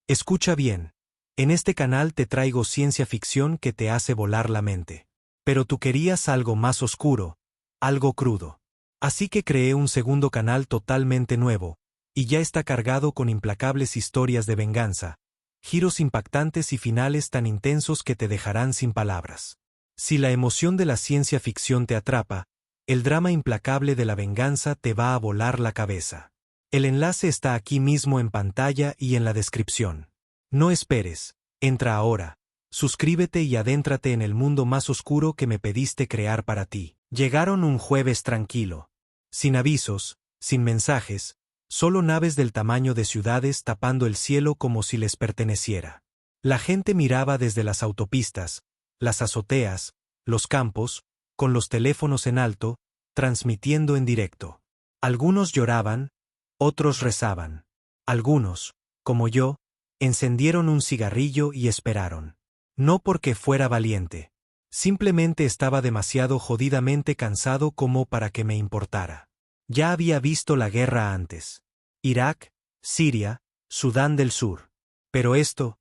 Escucha bien. En este canal te traigo ciencia ficción que te hace volar la mente. Pero tú querías algo más oscuro, algo crudo. Así que creé un segundo canal totalmente nuevo, y ya está cargado con implacables historias de venganza, giros impactantes y finales tan intensos que te dejarán sin palabras. Si la emoción de la ciencia ficción te atrapa, el drama implacable de la venganza te va a volar la cabeza. El enlace está aquí mismo en pantalla y en la descripción. No esperes, entra ahora, suscríbete y adéntrate en el mundo más oscuro que me pediste crear para ti. Llegaron un jueves tranquilo. Sin avisos, sin mensajes, solo naves del tamaño de ciudades tapando el cielo como si les perteneciera. La gente miraba desde las autopistas, las azoteas, los campos, con los teléfonos en alto, transmitiendo en directo. Algunos lloraban, otros rezaban. Algunos, como yo, encendieron un cigarrillo y esperaron. No porque fuera valiente. Simplemente estaba demasiado jodidamente cansado como para que me importara. Ya había visto la guerra antes. Irak, Siria, Sudán del Sur. Pero esto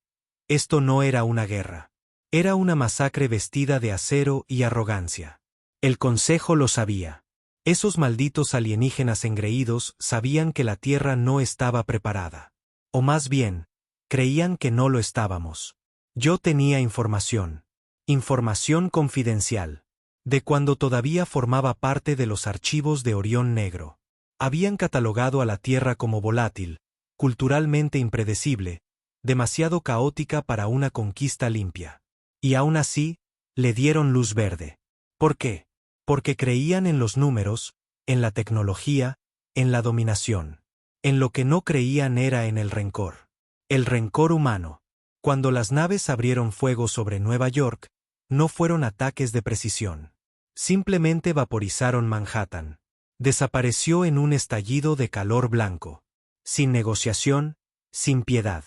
no era una guerra. Era una masacre vestida de acero y arrogancia. El Consejo lo sabía. Esos malditos alienígenas engreídos sabían que la Tierra no estaba preparada. O más bien, creían que no lo estábamos. Yo tenía información. Información confidencial. De cuando todavía formaba parte de los archivos de Orión Negro. Habían catalogado a la Tierra como volátil, culturalmente impredecible, demasiado caótica para una conquista limpia. Y aún así, le dieron luz verde. ¿Por qué? Porque creían en los números, en la tecnología, en la dominación. En lo que no creían era en el rencor. El rencor humano. Cuando las naves abrieron fuego sobre Nueva York, no fueron ataques de precisión. Simplemente vaporizaron Manhattan. Desapareció en un estallido de calor blanco. Sin negociación, sin piedad.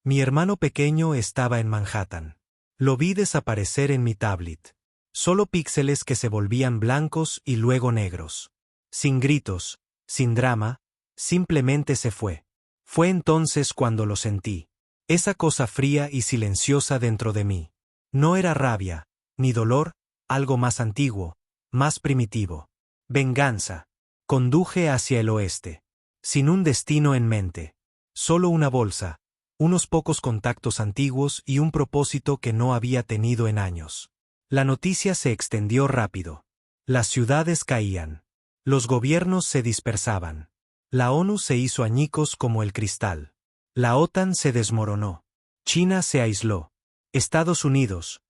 Mi hermano pequeño estaba en Manhattan. Lo vi desaparecer en mi tablet. Solo píxeles que se volvían blancos y luego negros. Sin gritos, sin drama, simplemente se fue. Fue entonces cuando lo sentí. Esa cosa fría y silenciosa dentro de mí. No era rabia, ni dolor, algo más antiguo, más primitivo. Venganza. Conduje hacia el oeste. Sin un destino en mente. Solo una bolsa, unos pocos contactos antiguos y un propósito que no había tenido en años. La noticia se extendió rápido. Las ciudades caían. Los gobiernos se dispersaban. La ONU se hizo añicos como el cristal. La OTAN se desmoronó. China se aisló. Estados Unidos.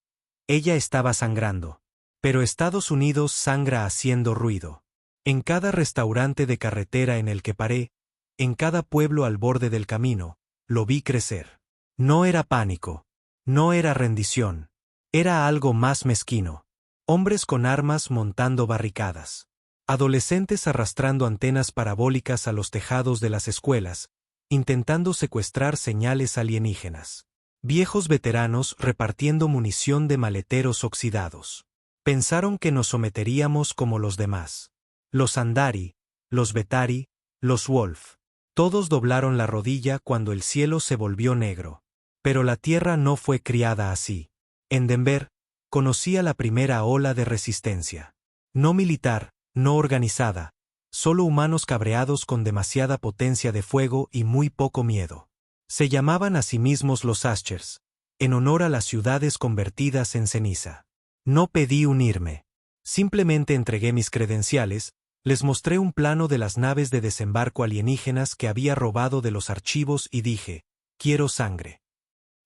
Ella estaba sangrando. Pero Estados Unidos sangra haciendo ruido. En cada restaurante de carretera en el que paré, en cada pueblo al borde del camino, lo vi crecer. No era pánico. No era rendición. Era algo más mezquino. Hombres con armas montando barricadas. Adolescentes arrastrando antenas parabólicas a los tejados de las escuelas, intentando secuestrar señales alienígenas. Viejos veteranos repartiendo munición de maleteros oxidados. Pensaron que nos someteríamos como los demás. Los Andari, los Betari, los Wolf. Todos doblaron la rodilla cuando el cielo se volvió negro. Pero la Tierra no fue criada así. En Denver, conocía la primera ola de resistencia. No militar, no organizada, solo humanos cabreados con demasiada potencia de fuego y muy poco miedo. Se llamaban a sí mismos los Aschers, en honor a las ciudades convertidas en ceniza. No pedí unirme. Simplemente entregué mis credenciales, les mostré un plano de las naves de desembarco alienígenas que había robado de los archivos y dije, quiero sangre.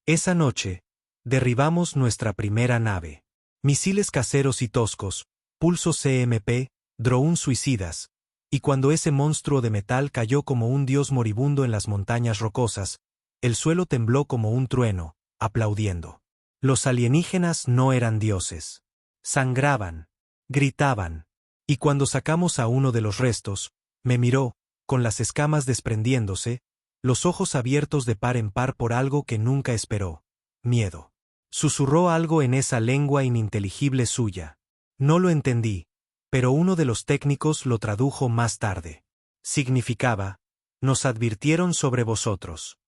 Esa noche, derribamos nuestra primera nave. Misiles caseros y toscos, pulsos CMP, drones suicidas, y cuando ese monstruo de metal cayó como un dios moribundo en las montañas rocosas, el suelo tembló como un trueno, aplaudiendo. Los alienígenas no eran dioses. Sangraban, gritaban, y cuando sacamos a uno de los restos, me miró, con las escamas desprendiéndose, los ojos abiertos de par en par por algo que nunca esperó. Miedo. Susurró algo en esa lengua ininteligible suya. No lo entendí, pero uno de los técnicos lo tradujo más tarde. Significaba, nos advirtieron sobre vosotros.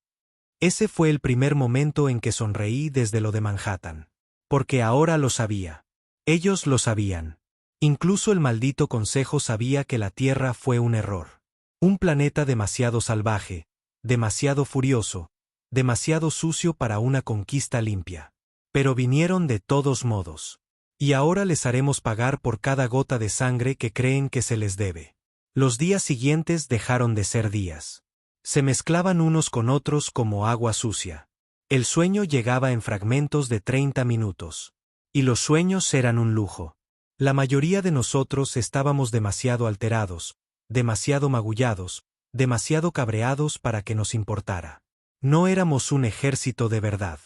Ese fue el primer momento en que sonreí desde lo de Manhattan. Porque ahora lo sabía. Ellos lo sabían. Incluso el maldito Consejo sabía que la Tierra fue un error. Un planeta demasiado salvaje, demasiado furioso, demasiado sucio para una conquista limpia. Pero vinieron de todos modos. Y ahora les haremos pagar por cada gota de sangre que creen que se les debe. Los días siguientes dejaron de ser días. Se mezclaban unos con otros como agua sucia. El sueño llegaba en fragmentos de 30 minutos. Y los sueños eran un lujo. La mayoría de nosotros estábamos demasiado alterados, demasiado magullados, demasiado cabreados para que nos importara. No éramos un ejército de verdad.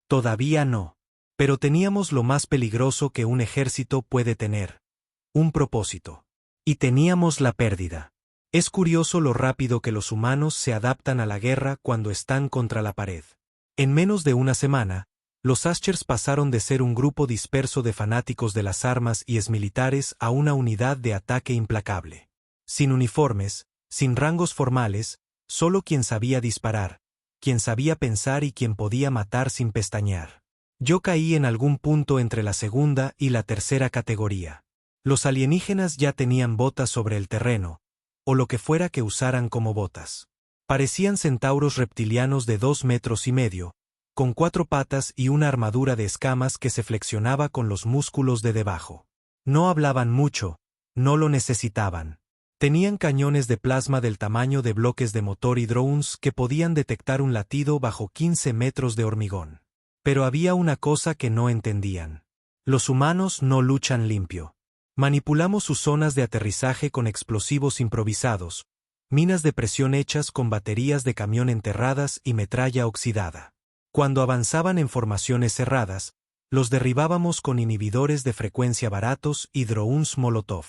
Todavía no. Pero teníamos lo más peligroso que un ejército puede tener. Un propósito. Y teníamos la pérdida. Es curioso lo rápido que los humanos se adaptan a la guerra cuando están contra la pared. En menos de una semana, los Aschers pasaron de ser un grupo disperso de fanáticos de las armas y exmilitares a una unidad de ataque implacable. Sin uniformes, sin rangos formales, solo quien sabía disparar, quien sabía pensar y quien podía matar sin pestañear. Yo caí en algún punto entre la segunda y la tercera categoría. Los alienígenas ya tenían botas sobre el terreno, o lo que fuera que usaran como botas. Parecían centauros reptilianos de 2,5 metros, con 4 patas y una armadura de escamas que se flexionaba con los músculos de debajo. No hablaban mucho, no lo necesitaban. Tenían cañones de plasma del tamaño de bloques de motor y drones que podían detectar un latido bajo 15 metros de hormigón. Pero había una cosa que no entendían. Los humanos no luchan limpio. Manipulamos sus zonas de aterrizaje con explosivos improvisados, minas de presión hechas con baterías de camión enterradas y metralla oxidada. Cuando avanzaban en formaciones cerradas, los derribábamos con inhibidores de frecuencia baratos y drones Molotov.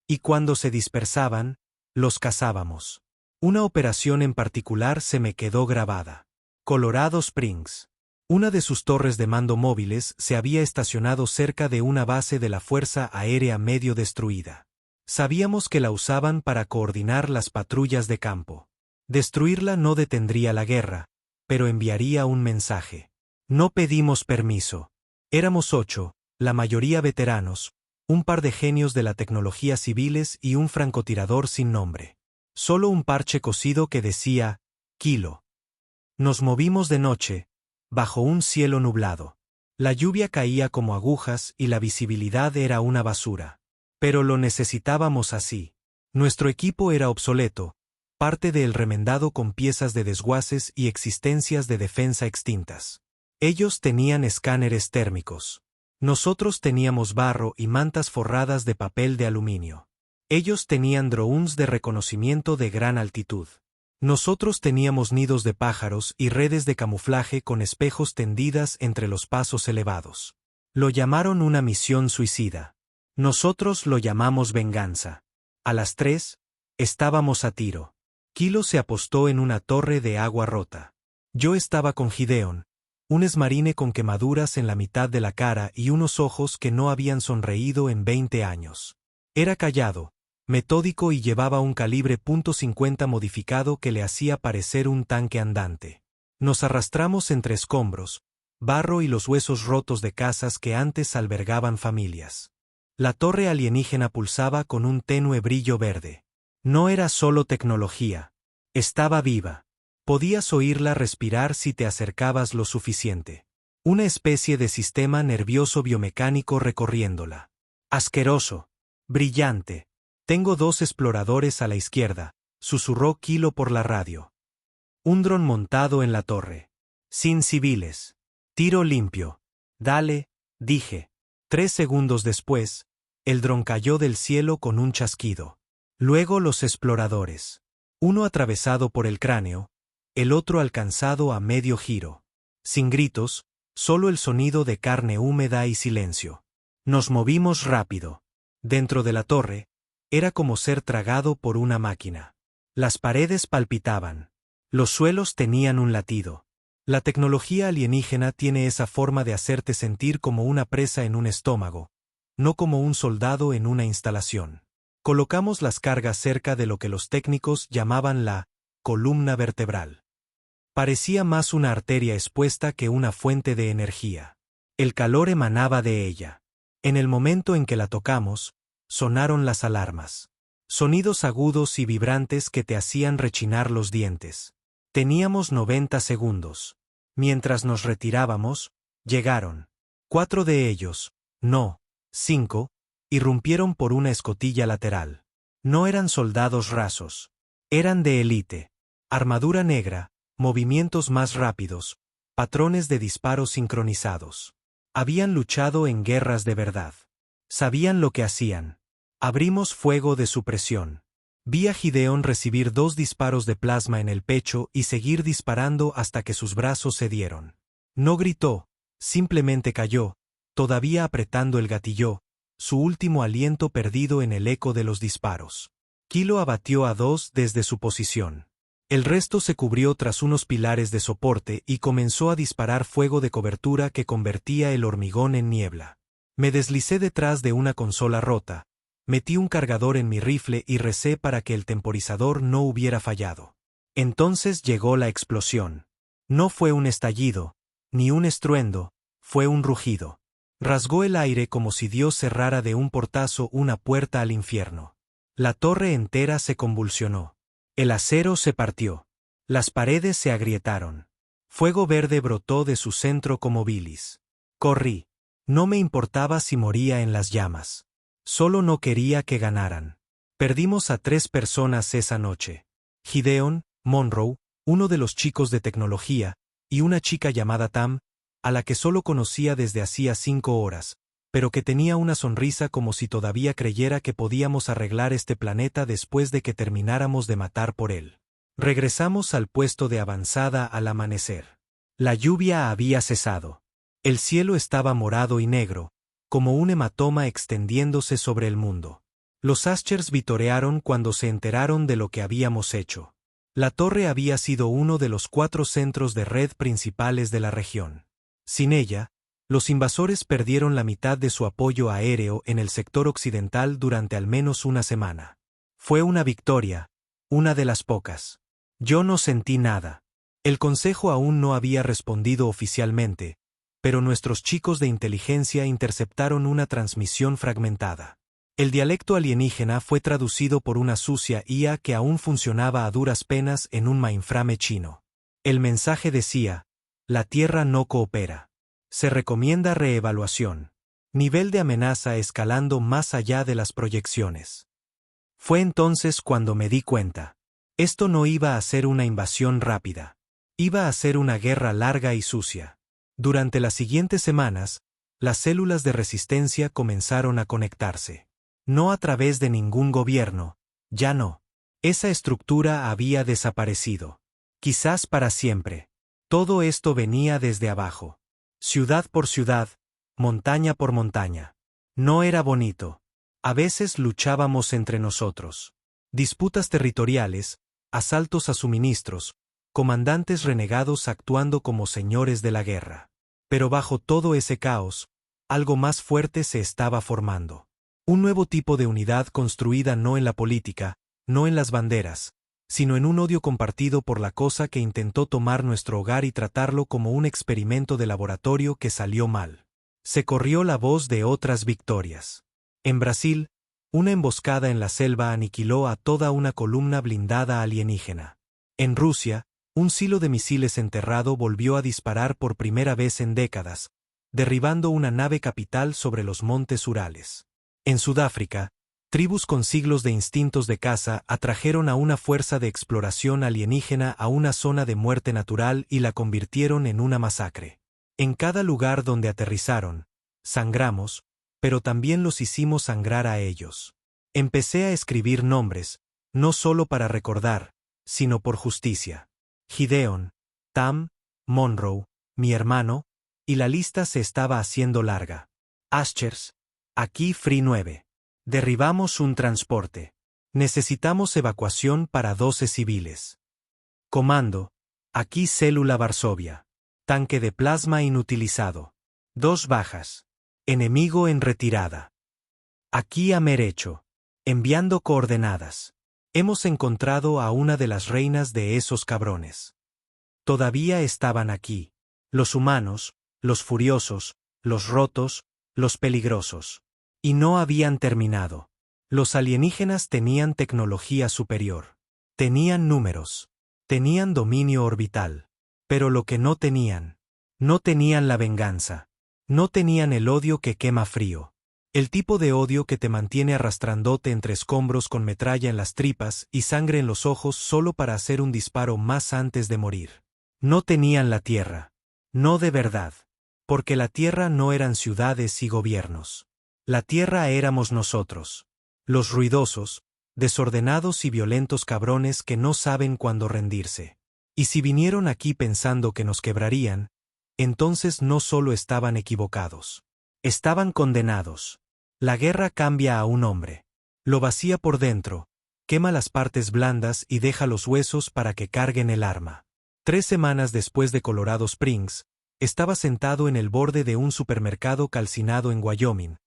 Y cuando se dispersaban, los cazábamos. Una operación en particular se me quedó grabada. Colorado Springs. Una de sus torres de mando móviles se había estacionado cerca de una base de la Fuerza Aérea medio destruida. Sabíamos que la usaban para coordinar las patrullas de campo. Destruirla no detendría la guerra, pero enviaría un mensaje. No pedimos permiso. Éramos 8, la mayoría veteranos, un par de genios de la tecnología civiles y un francotirador sin nombre. Solo un parche cosido que decía, Kilo. Nos movimos de noche, bajo un cielo nublado. La lluvia caía como agujas y la visibilidad era una basura. Pero lo necesitábamos así. Nuestro equipo era obsoleto, parte del remendado con piezas de desguaces y existencias de defensa extintas. Ellos tenían escáneres térmicos. Nosotros teníamos barro y mantas forradas de papel de aluminio. Ellos tenían drones de reconocimiento de gran altitud. Nosotros teníamos nidos de pájaros y redes de camuflaje con espejos tendidas entre los pasos elevados. Lo llamaron una misión suicida. Nosotros lo llamamos venganza. A las 3, estábamos a tiro. Kilo se apostó en una torre de agua rota. Yo estaba con Gideon, un esmarine con quemaduras en la mitad de la cara y unos ojos que no habían sonreído en 20 años. Era callado, metódico y llevaba un calibre .50 modificado que le hacía parecer un tanque andante. Nos arrastramos entre escombros, barro y los huesos rotos de casas que antes albergaban familias. La torre alienígena pulsaba con un tenue brillo verde. No era solo tecnología. Estaba viva. Podías oírla respirar si te acercabas lo suficiente. Una especie de sistema nervioso biomecánico recorriéndola. Asqueroso. Brillante. Tengo 2 exploradores a la izquierda, susurró Kilo por la radio. Un dron montado en la torre. Sin civiles. Tiro limpio. Dale, dije. 3 segundos después, el dron cayó del cielo con un chasquido. Luego los exploradores. Uno atravesado por el cráneo, el otro alcanzado a medio giro. Sin gritos, solo el sonido de carne húmeda y silencio. Nos movimos rápido. Dentro de la torre, era como ser tragado por una máquina. Las paredes palpitaban. Los suelos tenían un latido. La tecnología alienígena tiene esa forma de hacerte sentir como una presa en un estómago, no como un soldado en una instalación. Colocamos las cargas cerca de lo que los técnicos llamaban la columna vertebral. Parecía más una arteria expuesta que una fuente de energía. El calor emanaba de ella. En el momento en que la tocamos, sonaron las alarmas. Sonidos agudos y vibrantes que te hacían rechinar los dientes. Teníamos 90 segundos. Mientras nos retirábamos, llegaron. 4 de ellos, no, 5, irrumpieron por una escotilla lateral. No eran soldados rasos. Eran de élite. Armadura negra, movimientos más rápidos, patrones de disparos sincronizados. Habían luchado en guerras de verdad. Sabían lo que hacían. Abrimos fuego de supresión. Vi a Gideon recibir 2 disparos de plasma en el pecho y seguir disparando hasta que sus brazos cedieron. No gritó, simplemente cayó, todavía apretando el gatillo, su último aliento perdido en el eco de los disparos. Kilo abatió a 2 desde su posición. El resto se cubrió tras unos pilares de soporte y comenzó a disparar fuego de cobertura que convertía el hormigón en niebla. Me deslicé detrás de una consola rota, metí un cargador en mi rifle y recé para que el temporizador no hubiera fallado. Entonces llegó la explosión. No fue un estallido, ni un estruendo, fue un rugido. Rasgó el aire como si Dios cerrara de un portazo una puerta al infierno. La torre entera se convulsionó. El acero se partió. Las paredes se agrietaron. Fuego verde brotó de su centro como bilis. Corrí. No me importaba si moría en las llamas. Solo no quería que ganaran. Perdimos a 3 personas esa noche. Gideon, Monroe, uno de los chicos de tecnología, y una chica llamada Tam, a la que solo conocía desde hacía 5 horas, pero que tenía una sonrisa como si todavía creyera que podíamos arreglar este planeta después de que termináramos de matar por él. Regresamos al puesto de avanzada al amanecer. La lluvia había cesado. El cielo estaba morado y negro, como un hematoma extendiéndose sobre el mundo. Los Aschers vitorearon cuando se enteraron de lo que habíamos hecho. La torre había sido uno de los 4 centros de red principales de la región. Sin ella, los invasores perdieron la mitad de su apoyo aéreo en el sector occidental durante al menos una semana. Fue una victoria, una de las pocas. Yo no sentí nada. El Consejo aún no había respondido oficialmente, pero nuestros chicos de inteligencia interceptaron una transmisión fragmentada. El dialecto alienígena fue traducido por una sucia IA que aún funcionaba a duras penas en un mainframe chino. El mensaje decía: la Tierra no coopera. Se recomienda reevaluación. Nivel de amenaza escalando más allá de las proyecciones. Fue entonces cuando me di cuenta. Esto no iba a ser una invasión rápida. Iba a ser una guerra larga y sucia. Durante las siguientes semanas, las células de resistencia comenzaron a conectarse. No a través de ningún gobierno, ya no. Esa estructura había desaparecido. Quizás para siempre. Todo esto venía desde abajo. Ciudad por ciudad, montaña por montaña. No era bonito. A veces luchábamos entre nosotros. Disputas territoriales, asaltos a suministros, comandantes renegados actuando como señores de la guerra. Pero bajo todo ese caos, algo más fuerte se estaba formando. Un nuevo tipo de unidad construida no en la política, no en las banderas, sino en un odio compartido por la cosa que intentó tomar nuestro hogar y tratarlo como un experimento de laboratorio que salió mal. Se corrió la voz de otras victorias. En Brasil, una emboscada en la selva aniquiló a toda una columna blindada alienígena. En Rusia, un silo de misiles enterrado volvió a disparar por primera vez en décadas, derribando una nave capital sobre los montes Urales. En Sudáfrica, tribus con siglos de instintos de caza atrajeron a una fuerza de exploración alienígena a una zona de muerte natural y la convirtieron en una masacre. En cada lugar donde aterrizaron, sangramos, pero también los hicimos sangrar a ellos. Empecé a escribir nombres, no solo para recordar, sino por justicia. Gideon, Tam, Monroe, mi hermano, y la lista se estaba haciendo larga. Aschers, aquí Free 9. Derribamos un transporte. Necesitamos evacuación para 12 civiles. Comando, aquí Célula Varsovia. Tanque de plasma inutilizado. 2 bajas. Enemigo en retirada. Aquí Amerecho. Enviando coordenadas. Hemos encontrado a una de las reinas de esos cabrones. Todavía estaban aquí. Los humanos, los furiosos, los rotos, los peligrosos. Y no habían terminado. Los alienígenas tenían tecnología superior. Tenían números. Tenían dominio orbital. Pero lo que no tenían la venganza. No tenían el odio que quema frío. El tipo de odio que te mantiene arrastrándote entre escombros con metralla en las tripas y sangre en los ojos solo para hacer un disparo más antes de morir. No tenían la tierra. No de verdad. Porque la tierra no eran ciudades y gobiernos. La tierra éramos nosotros. Los ruidosos, desordenados y violentos cabrones que no saben cuándo rendirse. Y si vinieron aquí pensando que nos quebrarían, entonces no solo estaban equivocados. Estaban condenados. La guerra cambia a un hombre. Lo vacía por dentro, quema las partes blandas y deja los huesos para que carguen el arma. 3 semanas después de Colorado Springs, estaba sentado en el borde de un supermercado calcinado en Wyoming,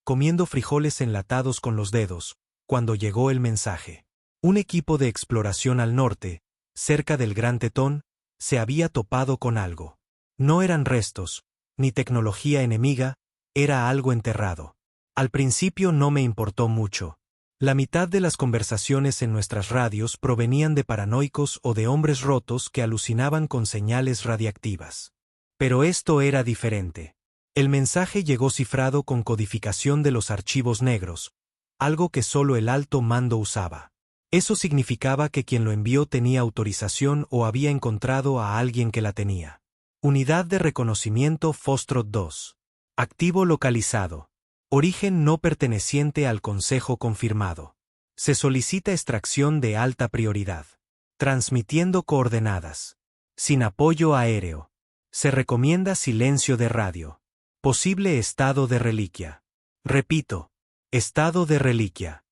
comiendo frijoles enlatados con los dedos, cuando llegó el mensaje. Un equipo de exploración al norte, cerca del Gran Tetón, se había topado con algo. No eran restos, ni tecnología enemiga, era algo enterrado. Al principio no me importó mucho. La mitad de las conversaciones en nuestras radios provenían de paranoicos o de hombres rotos que alucinaban con señales radiactivas. Pero esto era diferente. El mensaje llegó cifrado con codificación de los archivos negros, algo que solo el alto mando usaba. Eso significaba que quien lo envió tenía autorización o había encontrado a alguien que la tenía. Unidad de reconocimiento Foxtrot 2. Activo localizado. Origen no perteneciente al Consejo confirmado. Se solicita extracción de alta prioridad. Transmitiendo coordenadas. Sin apoyo aéreo. Se recomienda silencio de radio. Posible estado de reliquia. Repito, estado de reliquia.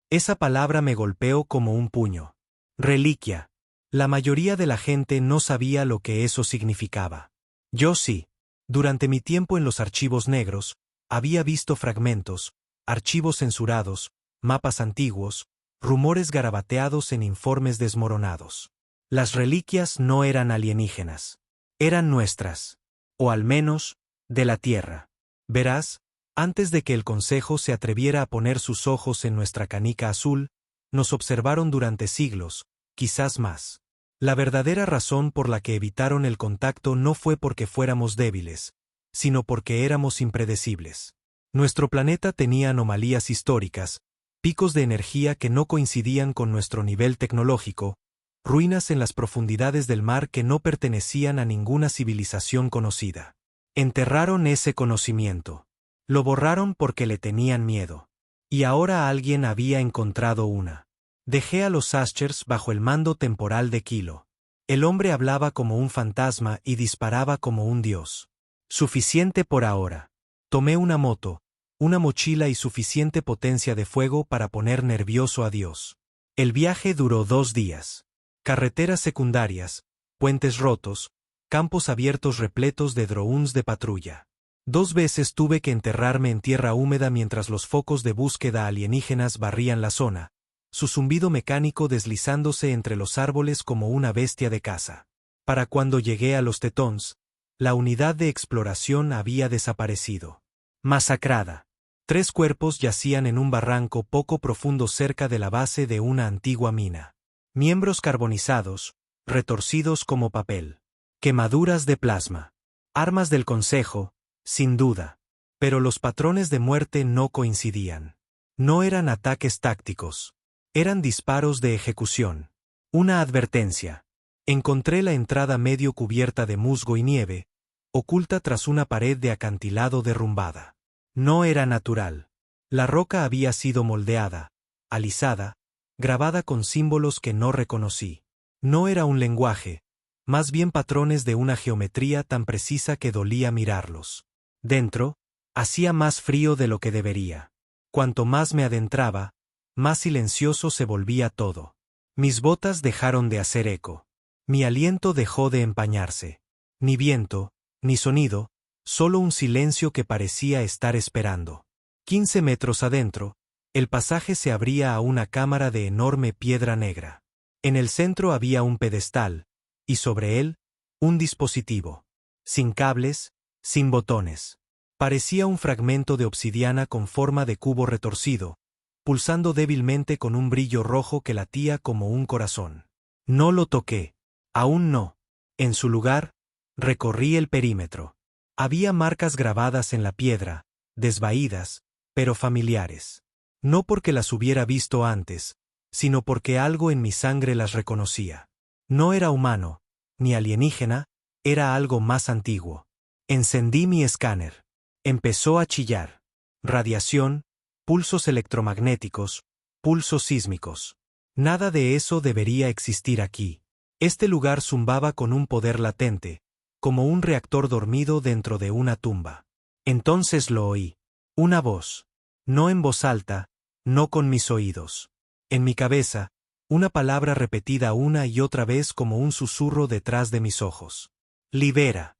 Esa palabra me golpeó como un puño. Reliquia. La mayoría de la gente no sabía lo que eso significaba. Yo sí. Durante mi tiempo en los archivos negros, había visto fragmentos, archivos censurados, mapas antiguos, rumores garabateados en informes desmoronados. Las reliquias no eran alienígenas. Eran nuestras. O al menos, de la Tierra. Verás, antes de que el Consejo se atreviera a poner sus ojos en nuestra canica azul, nos observaron durante siglos, quizás más. La verdadera razón por la que evitaron el contacto no fue porque fuéramos débiles, sino porque éramos impredecibles. Nuestro planeta tenía anomalías históricas, picos de energía que no coincidían con nuestro nivel tecnológico, ruinas en las profundidades del mar que no pertenecían a ninguna civilización conocida. Enterraron ese conocimiento. Lo borraron porque le tenían miedo. Y ahora alguien había encontrado una. Dejé a los Aschers bajo el mando temporal de Kilo. El hombre hablaba como un fantasma y disparaba como un dios. Suficiente por ahora. Tomé una moto, una mochila y suficiente potencia de fuego para poner nervioso a Dios. El viaje duró 2 días. Carreteras secundarias, puentes rotos, campos abiertos repletos de drones de patrulla. 2 veces tuve que enterrarme en tierra húmeda mientras los focos de búsqueda alienígenas barrían la zona, su zumbido mecánico deslizándose entre los árboles como una bestia de caza. Para cuando llegué a los Tetons, la unidad de exploración había desaparecido. Masacrada. 3 cuerpos yacían en un barranco poco profundo cerca de la base de una antigua mina. Miembros carbonizados, retorcidos como papel. Quemaduras de plasma. Armas del Consejo, sin duda. Pero los patrones de muerte no coincidían. No eran ataques tácticos. Eran disparos de ejecución. Una advertencia. Encontré la entrada medio cubierta de musgo y nieve, oculta tras una pared de acantilado derrumbada. No era natural. La roca había sido moldeada, alisada, grabada con símbolos que no reconocí. No era un lenguaje, más bien patrones de una geometría tan precisa que dolía mirarlos. Dentro, hacía más frío de lo que debería. Cuanto más me adentraba, más silencioso se volvía todo. Mis botas dejaron de hacer eco. Mi aliento dejó de empañarse. Ni viento, ni sonido, solo un silencio que parecía estar esperando. 15 metros adentro, el pasaje se abría a una cámara de enorme piedra negra. En el centro había un pedestal, y sobre él, Un dispositivo. Sin cables, sin botones. Parecía un fragmento de obsidiana con forma de cubo retorcido, pulsando débilmente con un brillo rojo que latía como un corazón. No lo toqué. Aún no. En su lugar, recorrí el perímetro. Había marcas grabadas en la piedra, desvaídas, pero familiares. No porque las hubiera visto antes, sino porque algo en mi sangre las reconocía. No era humano, ni alienígena, era algo más antiguo. Encendí mi escáner. Empezó a chillar. Radiación, pulsos electromagnéticos, pulsos sísmicos. Nada de eso debería existir aquí. Este lugar zumbaba con un poder latente, como un reactor dormido dentro de una tumba. Entonces lo oí. Una voz. No en voz alta, no con mis oídos. En mi cabeza, una palabra repetida una y otra vez como un susurro detrás de mis ojos. Libera.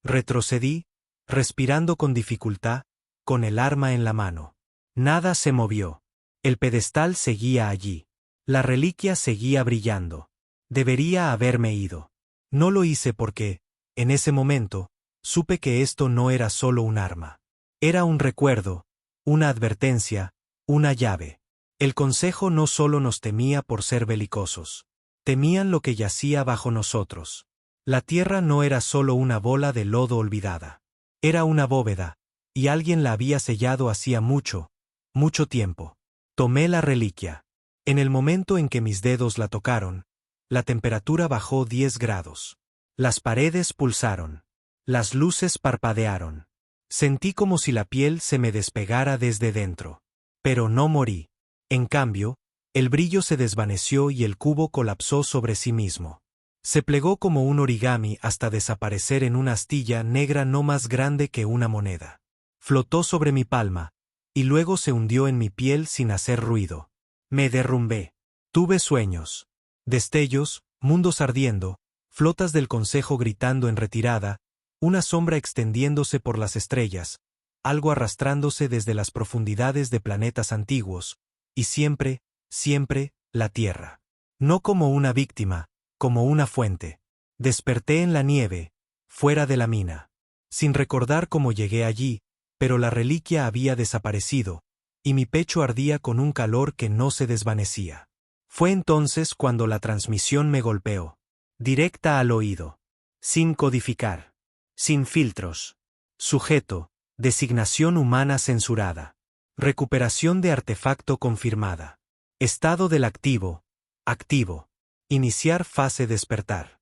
Retrocedí, respirando con dificultad, con el arma en la mano. Nada se movió. El pedestal seguía allí. La reliquia seguía brillando. Debería haberme ido. No lo hice porque, en ese momento, supe que esto no era solo un arma. Era un recuerdo, una advertencia, una llave. El consejo no solo nos temía por ser belicosos. Temían lo que yacía bajo nosotros. La tierra no era solo una bola de lodo olvidada. Era una bóveda, y alguien la había sellado hacía mucho, mucho tiempo. Tomé la reliquia. En el momento en que mis dedos la tocaron, la temperatura bajó 10 grados. Las paredes pulsaron. Las luces parpadearon. Sentí como si la piel se me despegara desde dentro. Pero no morí. En cambio, el brillo se desvaneció y el cubo colapsó sobre sí mismo. Se plegó como un origami hasta desaparecer en una astilla negra no más grande que una moneda. Flotó sobre mi palma, y luego se hundió en mi piel sin hacer ruido. Me derrumbé. Tuve sueños. Destellos, mundos ardiendo, flotas del consejo gritando en retirada, una sombra extendiéndose por las estrellas, algo arrastrándose desde las profundidades de planetas antiguos, y siempre, siempre, la Tierra. No como una víctima, como una fuente. Desperté en la nieve, fuera de la mina. Sin recordar cómo llegué allí, pero la reliquia había desaparecido, y mi pecho ardía con un calor que no se desvanecía. Fue entonces cuando la transmisión me golpeó. Directa al oído. Sin codificar. Sin filtros. Sujeto. Designación humana censurada. Recuperación de artefacto confirmada. Estado del activo. Activo. Iniciar fase despertar.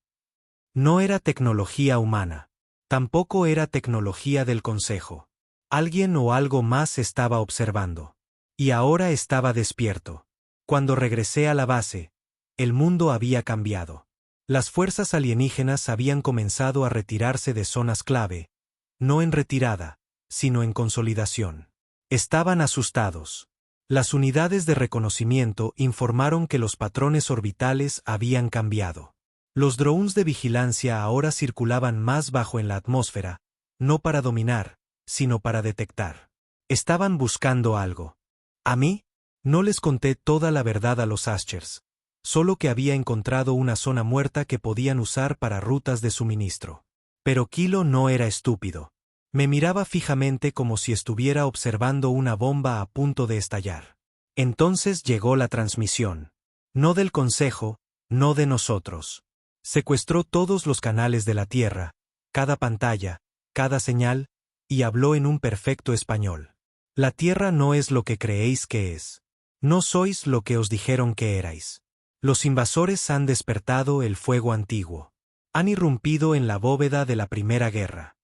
No era tecnología humana. Tampoco era tecnología del consejo. Alguien o algo más estaba observando. Y ahora estaba despierto. Cuando regresé a la base, el mundo había cambiado. Las fuerzas alienígenas habían comenzado a retirarse de zonas clave, no en retirada, sino en consolidación. Estaban asustados. Las unidades de reconocimiento informaron que los patrones orbitales habían cambiado. Los drones de vigilancia ahora circulaban más bajo en la atmósfera, no para dominar, sino para detectar. Estaban buscando algo. ¿A mí? No les conté toda la verdad a los Aschers, solo que había encontrado una zona muerta que podían usar para rutas de suministro. Pero Kilo no era estúpido. Me miraba fijamente como si estuviera observando una bomba a punto de estallar. Entonces llegó la transmisión. No del consejo, no de nosotros. Secuestró todos los canales de la Tierra, cada pantalla, cada señal, y habló en un perfecto español. La Tierra no es lo que creéis que es. No sois lo que os dijeron que erais. Los invasores han despertado el fuego antiguo. Han irrumpido en la bóveda de la Primera Guerra.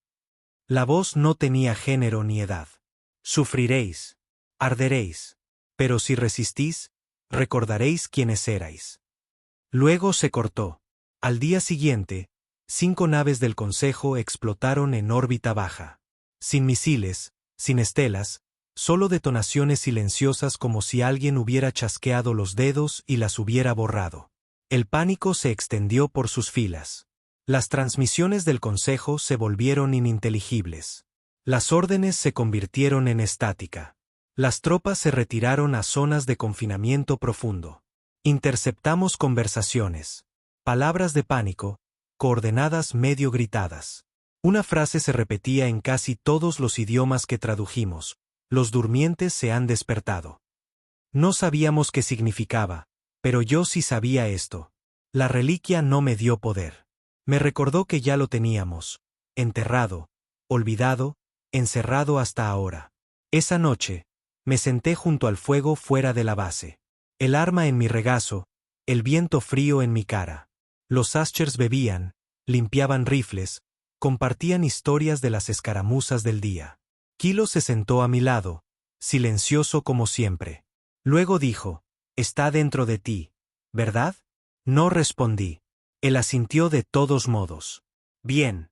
La voz no tenía género ni edad. Sufriréis. Arderéis. Pero si resistís, recordaréis quiénes erais. Luego se cortó. Al día siguiente, 5 naves del Consejo explotaron en órbita baja. Sin misiles, sin estelas, solo detonaciones silenciosas como si alguien hubiera chasqueado los dedos y las hubiera borrado. El pánico se extendió por sus filas. Las transmisiones del Consejo se volvieron ininteligibles. Las órdenes se convirtieron en estática. Las tropas se retiraron a zonas de confinamiento profundo. Interceptamos conversaciones. Palabras de pánico, coordenadas medio gritadas. Una frase se repetía en casi todos los idiomas que tradujimos: los durmientes se han despertado. No sabíamos qué significaba, pero yo sí sabía esto. La reliquia no me dio poder. Me recordó que ya lo teníamos, enterrado, olvidado, encerrado hasta ahora. Esa noche, me senté junto al fuego fuera de la base. El arma en mi regazo, el viento frío en mi cara. Los Aschers bebían, limpiaban rifles, compartían historias de las escaramuzas del día. Kilo se sentó a mi lado, silencioso como siempre. Luego dijo: «Está dentro de ti, ¿verdad?». No respondí. Él asintió de todos modos. «Bien».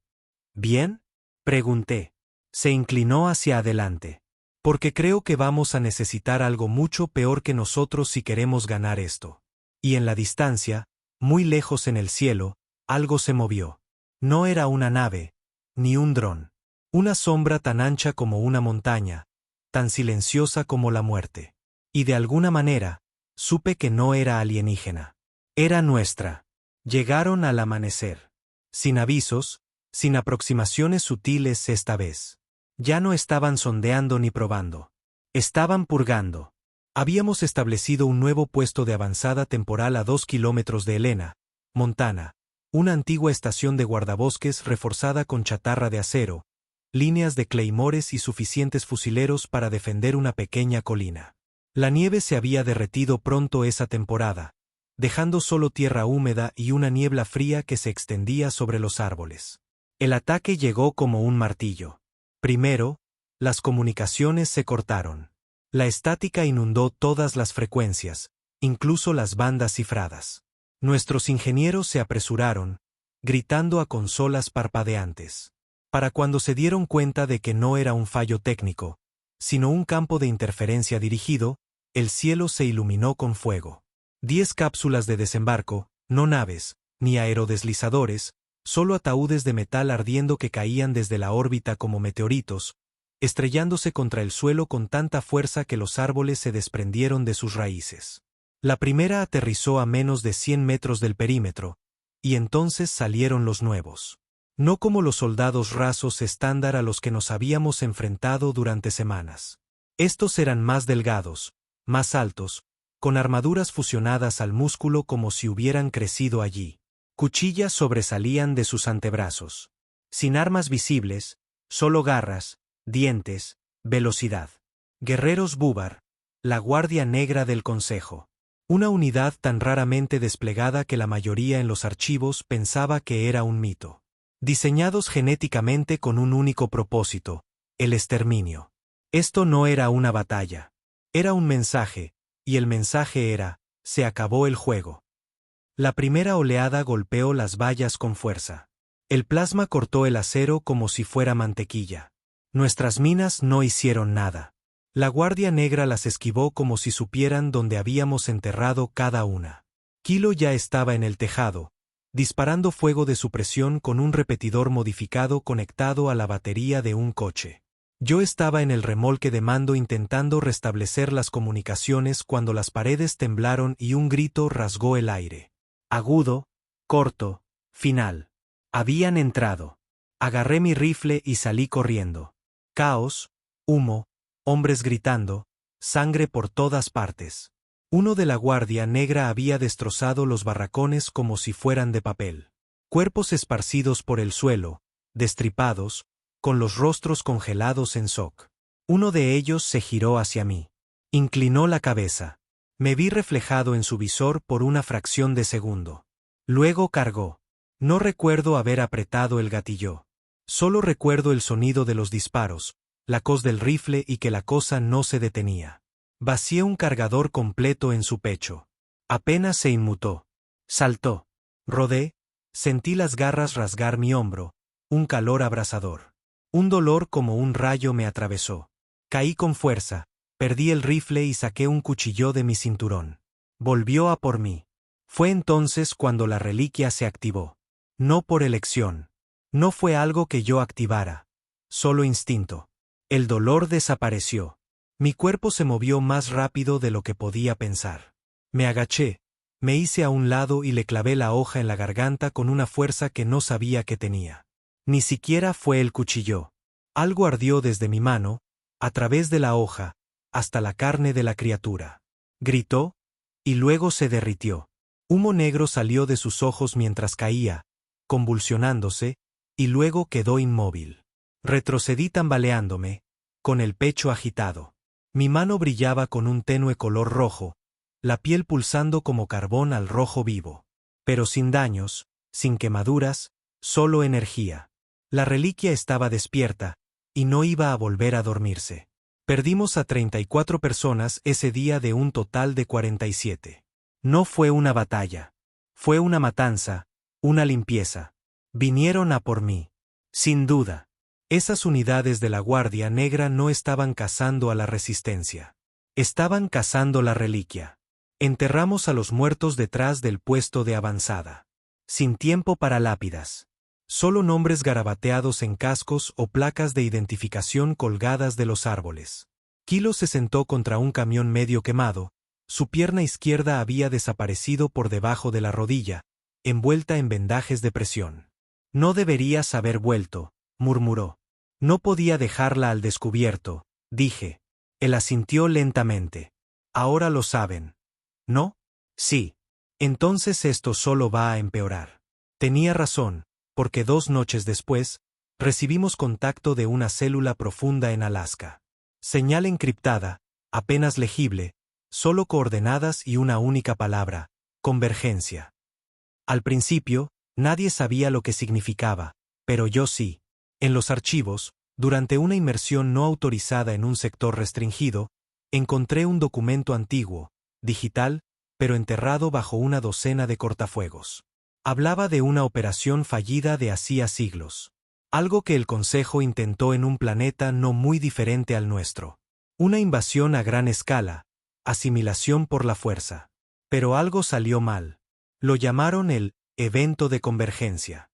«¿Bien?», pregunté. Se inclinó hacia adelante. «Porque creo que vamos a necesitar algo mucho peor que nosotros si queremos ganar esto». Y en la distancia, muy lejos en el cielo, algo se movió. No era una nave, ni un dron. Una sombra tan ancha como una montaña, tan silenciosa como la muerte. Y de alguna manera, supe que no era alienígena. Era nuestra. Llegaron al amanecer. Sin avisos, sin aproximaciones sutiles esta vez. Ya no estaban sondeando ni probando. Estaban purgando. Habíamos establecido un nuevo puesto de avanzada temporal a 2 kilómetros de Helena, Montana, una antigua estación de guardabosques reforzada con chatarra de acero, líneas de claymores y suficientes fusileros para defender una pequeña colina. La nieve se había derretido pronto esa temporada, dejando solo tierra húmeda y una niebla fría que se extendía sobre los árboles. El ataque llegó como un martillo. Primero, las comunicaciones se cortaron. La estática inundó todas las frecuencias, incluso las bandas cifradas. Nuestros ingenieros se apresuraron, gritando a consolas parpadeantes. Para cuando se dieron cuenta de que no era un fallo técnico, sino un campo de interferencia dirigido, el cielo se iluminó con fuego. 10 cápsulas de desembarco, no naves, ni aerodeslizadores, solo ataúdes de metal ardiendo que caían desde la órbita como meteoritos, estrellándose contra el suelo con tanta fuerza que los árboles se desprendieron de sus raíces. La primera aterrizó a menos de 100 metros del perímetro, y entonces salieron los nuevos. No como los soldados rasos estándar a los que nos habíamos enfrentado durante semanas. Estos eran más delgados, más altos, con armaduras fusionadas al músculo como si hubieran crecido allí. Cuchillas sobresalían de sus antebrazos. Sin armas visibles, solo garras, dientes, velocidad. Guerreros Búbar, la Guardia Negra del Consejo. Una unidad tan raramente desplegada que la mayoría en los archivos pensaba que era un mito. Diseñados genéticamente con un único propósito: el exterminio. Esto no era una batalla. Era un mensaje, y el mensaje era: se acabó el juego. La primera oleada golpeó las vallas con fuerza. El plasma cortó el acero como si fuera mantequilla. Nuestras minas no hicieron nada. La Guardia Negra las esquivó como si supieran dónde habíamos enterrado cada una. Kilo ya estaba en el tejado, disparando fuego de supresión con un repetidor modificado conectado a la batería de un coche. Yo estaba en el remolque de mando intentando restablecer las comunicaciones cuando las paredes temblaron y un grito rasgó el aire. Agudo, corto, final. Habían entrado. Agarré mi rifle y salí corriendo. Caos, humo, hombres gritando, sangre por todas partes. Uno de la Guardia Negra había destrozado los barracones como si fueran de papel. Cuerpos esparcidos por el suelo, destripados, con los rostros congelados en shock. Uno de ellos se giró hacia mí. Inclinó la cabeza. Me vi reflejado en su visor por una fracción de segundo. Luego cargó. No recuerdo haber apretado el gatillo. Solo recuerdo el sonido de los disparos, la coz del rifle y que la cosa no se detenía. Vacié un cargador completo en su pecho. Apenas se inmutó. Saltó. Rodé, sentí las garras rasgar mi hombro, un calor abrasador. Un dolor como un rayo me atravesó. Caí con fuerza, perdí el rifle y saqué un cuchillo de mi cinturón. Volvió a por mí. Fue entonces cuando la reliquia se activó. No por elección. No fue algo que yo activara. Solo instinto. El dolor desapareció. Mi cuerpo se movió más rápido de lo que podía pensar. Me agaché, Me hice a un lado y le clavé la hoja en la garganta con una fuerza que no sabía que tenía. Ni siquiera fue el cuchillo. Algo ardió desde mi mano, a través de la hoja, hasta la carne de la criatura. Gritó, y luego se derritió. Humo negro salió de sus ojos mientras caía, convulsionándose, y luego quedó inmóvil. Retrocedí tambaleándome, con el pecho agitado. Mi mano brillaba con un tenue color rojo, la piel pulsando como carbón al rojo vivo. Pero sin daños, sin quemaduras, solo energía. La reliquia estaba despierta, y no iba a volver a dormirse. Perdimos a 34 personas ese día de un total de 47. No fue una batalla. Fue una matanza, una limpieza. Vinieron a por mí. Sin duda. Esas unidades de la Guardia Negra no estaban cazando a la resistencia. Estaban cazando la reliquia. Enterramos a los muertos detrás del puesto de avanzada. Sin tiempo para lápidas. Solo nombres garabateados en cascos o placas de identificación colgadas de los árboles. Kilo se sentó contra un camión medio quemado, su pierna izquierda había desaparecido por debajo de la rodilla, envuelta en vendajes de presión. No deberías haber vuelto, murmuró. No podía dejarla al descubierto, dije. Él asintió lentamente. Ahora lo saben. ¿No? Sí. Entonces esto solo va a empeorar. Tenía razón, porque 2 noches después, recibimos contacto de una célula profunda en Alaska. Señal encriptada, apenas legible, solo coordenadas y una única palabra, convergencia. Al principio, nadie sabía lo que significaba, pero yo sí. En los archivos, durante una inmersión no autorizada en un sector restringido, encontré un documento antiguo, digital, pero enterrado bajo una docena de cortafuegos. Hablaba de una operación fallida de hacía siglos. Algo que el Consejo intentó en un planeta no muy diferente al nuestro. Una invasión a gran escala, asimilación por la fuerza. Pero algo salió mal. Lo llamaron el evento de convergencia.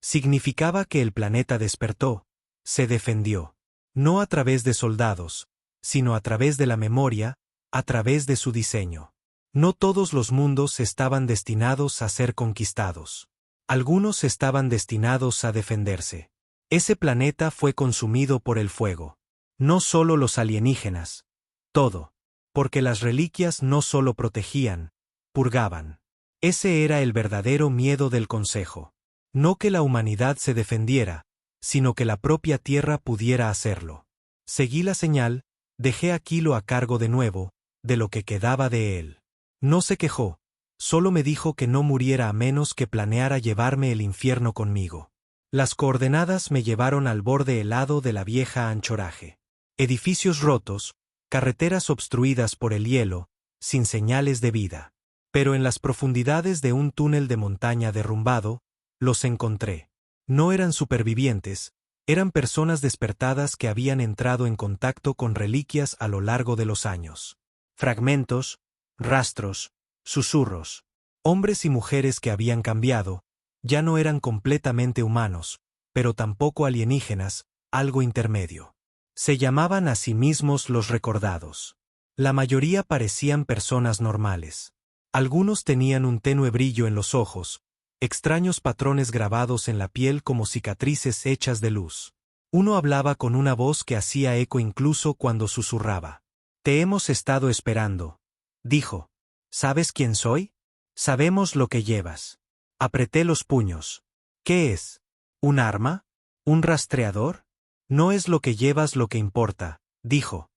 Significaba que el planeta despertó, se defendió. No a través de soldados, sino a través de la memoria, a través de su diseño. No todos los mundos estaban destinados a ser conquistados. Algunos estaban destinados a defenderse. Ese planeta fue consumido por el fuego. No solo los alienígenas. Todo. Porque las reliquias no solo protegían, purgaban. Ese era el verdadero miedo del Consejo. No que la humanidad se defendiera, sino que la propia Tierra pudiera hacerlo. Seguí la señal, dejé a Kilo a cargo de nuevo, de lo que quedaba de él. No se quejó, solo me dijo que no muriera a menos que planeara llevarme el infierno conmigo. Las coordenadas me llevaron al borde helado de la vieja anchoraje. Edificios rotos, carreteras obstruidas por el hielo, sin señales de vida. Pero en las profundidades de un túnel de montaña derrumbado, los encontré. No eran supervivientes, eran personas despertadas que habían entrado en contacto con reliquias a lo largo de los años. Fragmentos, rastros, susurros. Hombres y mujeres que habían cambiado, ya no eran completamente humanos, pero tampoco alienígenas, algo intermedio. Se llamaban a sí mismos los recordados. La mayoría parecían personas normales. Algunos tenían un tenue brillo en los ojos, extraños patrones grabados en la piel como cicatrices hechas de luz. Uno hablaba con una voz que hacía eco incluso cuando susurraba. Te hemos estado esperando, dijo. ¿Sabes quién soy? Sabemos lo que llevas. Apreté los puños. ¿Qué es? ¿Un arma? ¿Un rastreador? No es lo que llevas lo que importa, dijo.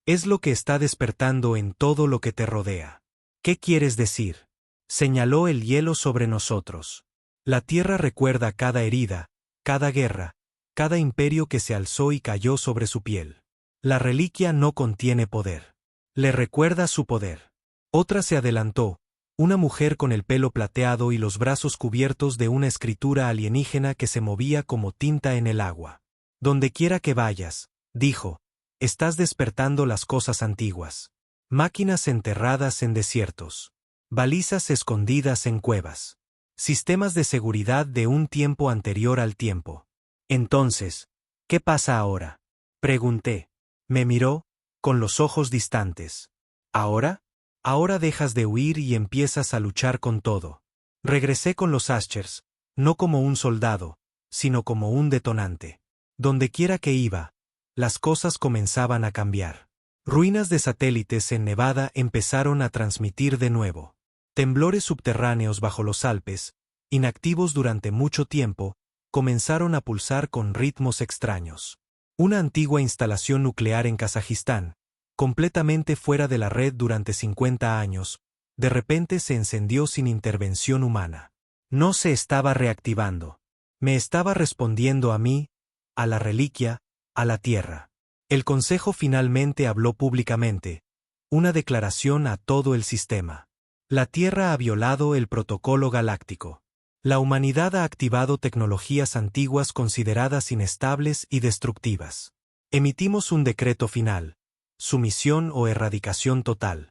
Es lo que está despertando en todo lo que te rodea. ¿Qué quieres decir? Señaló el hielo sobre nosotros. La tierra recuerda cada herida, cada guerra, cada imperio que se alzó y cayó sobre su piel. La reliquia no contiene poder. Le recuerda su poder. Otra se adelantó, una mujer con el pelo plateado y los brazos cubiertos de una escritura alienígena que se movía como tinta en el agua. Donde quiera que vayas, dijo, estás despertando las cosas antiguas. Máquinas enterradas en desiertos. Balizas escondidas en cuevas. Sistemas de seguridad de un tiempo anterior al tiempo. Entonces, ¿qué pasa ahora? Pregunté. Me miró, con los ojos distantes. ¿Ahora? Ahora dejas de huir y empiezas a luchar con todo. Regresé con los Aschers, no como un soldado, sino como un detonante. Donde quiera que iba, las cosas comenzaban a cambiar. Ruinas de satélites en Nevada empezaron a transmitir de nuevo. Temblores subterráneos bajo los Alpes, inactivos durante mucho tiempo, comenzaron a pulsar con ritmos extraños. Una antigua instalación nuclear en Kazajistán, completamente fuera de la red durante 50 años, de repente se encendió sin intervención humana. No se estaba reactivando. Me estaba respondiendo a mí, a la reliquia, a la Tierra. El Consejo finalmente habló públicamente, una declaración a todo el sistema. La Tierra ha violado el protocolo galáctico. La humanidad ha activado tecnologías antiguas consideradas inestables y destructivas. Emitimos un decreto final, sumisión o erradicación total.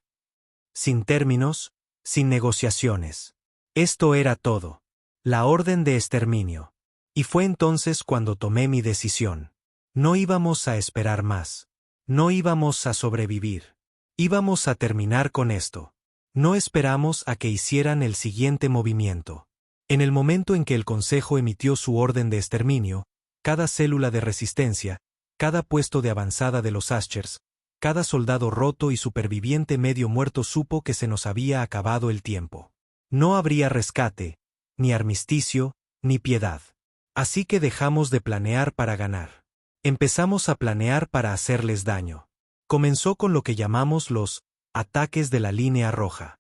Sin términos, sin negociaciones. Esto era todo. La orden de exterminio. Y fue entonces cuando tomé mi decisión. No íbamos a esperar más. No íbamos a sobrevivir. Íbamos a terminar con esto. No esperamos a que hicieran el siguiente movimiento. En el momento en que el Consejo emitió su orden de exterminio, cada célula de resistencia, cada puesto de avanzada de los Aschers, cada soldado roto y superviviente medio muerto supo que se nos había acabado el tiempo. No habría rescate, ni armisticio, ni piedad. Así que dejamos de planear para ganar. Empezamos a planear para hacerles daño. Comenzó con lo que llamamos los ataques de la línea roja.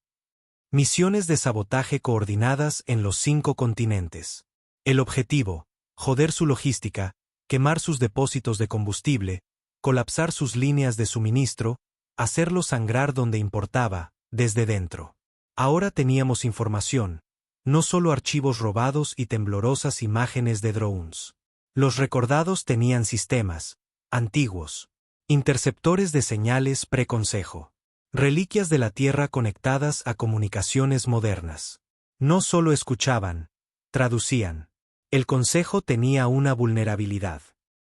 Misiones de sabotaje coordinadas en los 5 continentes. El objetivo, joder su logística, quemar sus depósitos de combustible, colapsar sus líneas de suministro, hacerlo sangrar donde importaba, desde dentro. Ahora teníamos información, no solo archivos robados y temblorosas imágenes de drones. Los recordados tenían sistemas, antiguos, interceptores de señales pre-consejo, reliquias de la Tierra conectadas a comunicaciones modernas. No solo escuchaban, traducían. El Consejo tenía una vulnerabilidad.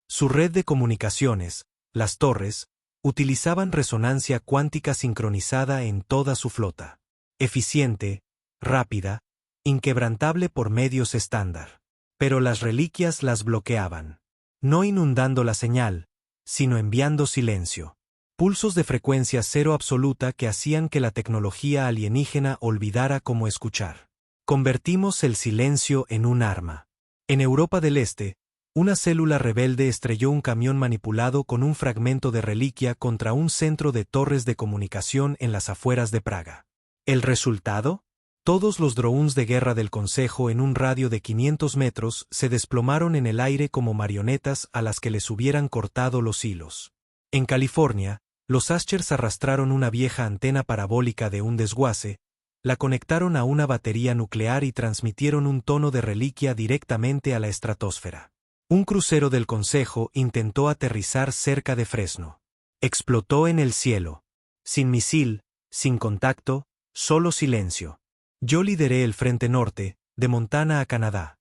Su red de comunicaciones, las torres, utilizaban resonancia cuántica sincronizada en toda su flota. Eficiente, rápida, inquebrantable por medios estándar. Pero las reliquias las bloqueaban. No inundando la señal, sino enviando silencio. Pulsos de frecuencia cero absoluta que hacían que la tecnología alienígena olvidara cómo escuchar. Convertimos el silencio en un arma. En Europa del Este, una célula rebelde estrelló un camión manipulado con un fragmento de reliquia contra un centro de torres de comunicación en las afueras de Praga. ¿El resultado? Todos los drones de guerra del Consejo en un radio de 500 metros se desplomaron en el aire como marionetas a las que les hubieran cortado los hilos. En California, los Aschers arrastraron una vieja antena parabólica de un desguace, la conectaron a una batería nuclear y transmitieron un tono de reliquia directamente a la estratosfera. Un crucero del Consejo intentó aterrizar cerca de Fresno. Explotó en el cielo. Sin misil, sin contacto, solo silencio. Yo lideré el Frente Norte, de Montana a Canadá.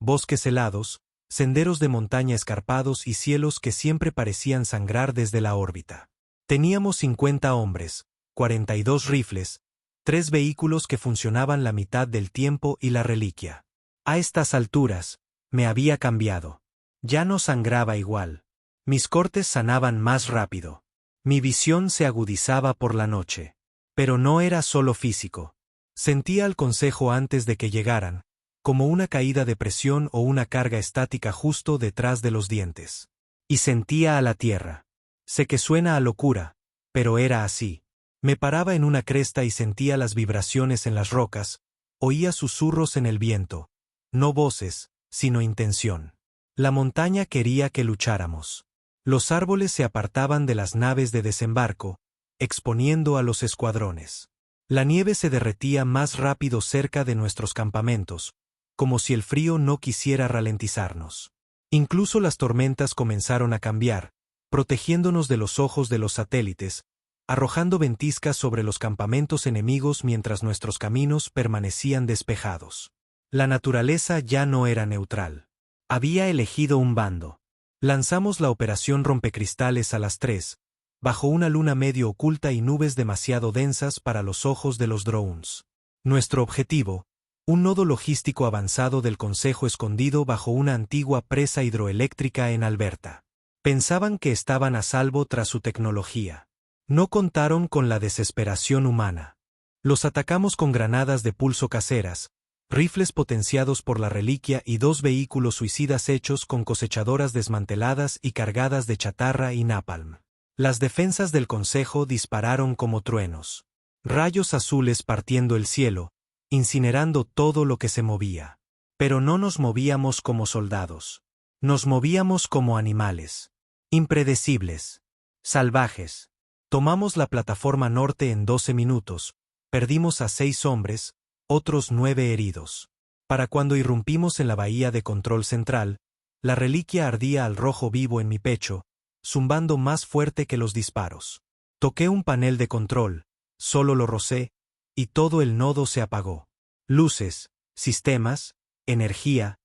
Bosques helados, senderos de montaña escarpados y cielos que siempre parecían sangrar desde la órbita. Teníamos 50 hombres, 42 rifles, 3 vehículos que funcionaban la mitad del tiempo y la reliquia. A estas alturas, me había cambiado. Ya no sangraba igual. Mis cortes sanaban más rápido. Mi visión se agudizaba por la noche. Pero no era solo físico. Sentía al Consejo antes de que llegaran, como una caída de presión o una carga estática justo detrás de los dientes. Y sentía a la Tierra. Sé que suena a locura, pero era así. Me paraba en una cresta y sentía las vibraciones en las rocas, oía susurros en el viento, no voces, sino intención. La montaña quería que lucháramos. Los árboles se apartaban de las naves de desembarco, exponiendo a los escuadrones. La nieve se derretía más rápido cerca de nuestros campamentos, como si el frío no quisiera ralentizarnos. Incluso las tormentas comenzaron a cambiar, protegiéndonos de los ojos de los satélites, arrojando ventiscas sobre los campamentos enemigos mientras nuestros caminos permanecían despejados. La naturaleza ya no era neutral. Había elegido un bando. Lanzamos la operación Rompecristales a las 3, bajo una luna medio oculta y nubes demasiado densas para los ojos de los drones. Nuestro objetivo, un nodo logístico avanzado del Consejo escondido bajo una antigua presa hidroeléctrica en Alberta. Pensaban que estaban a salvo tras su tecnología. No contaron con la desesperación humana. Los atacamos con granadas de pulso caseras, rifles potenciados por la reliquia y 2 vehículos suicidas hechos con cosechadoras desmanteladas y cargadas de chatarra y napalm. Las defensas del Consejo dispararon como truenos. Rayos azules partiendo el cielo, incinerando todo lo que se movía. Pero no nos movíamos como soldados. Nos movíamos como animales. Impredecibles. Salvajes. Tomamos la plataforma norte en 12 minutos, perdimos a 6 hombres, otros 9 heridos. Para cuando irrumpimos en la bahía de control central, la reliquia ardía al rojo vivo en mi pecho, zumbando más fuerte que los disparos. Toqué un panel de control, solo lo rocé, y todo el nodo se apagó. Luces, sistemas, energía,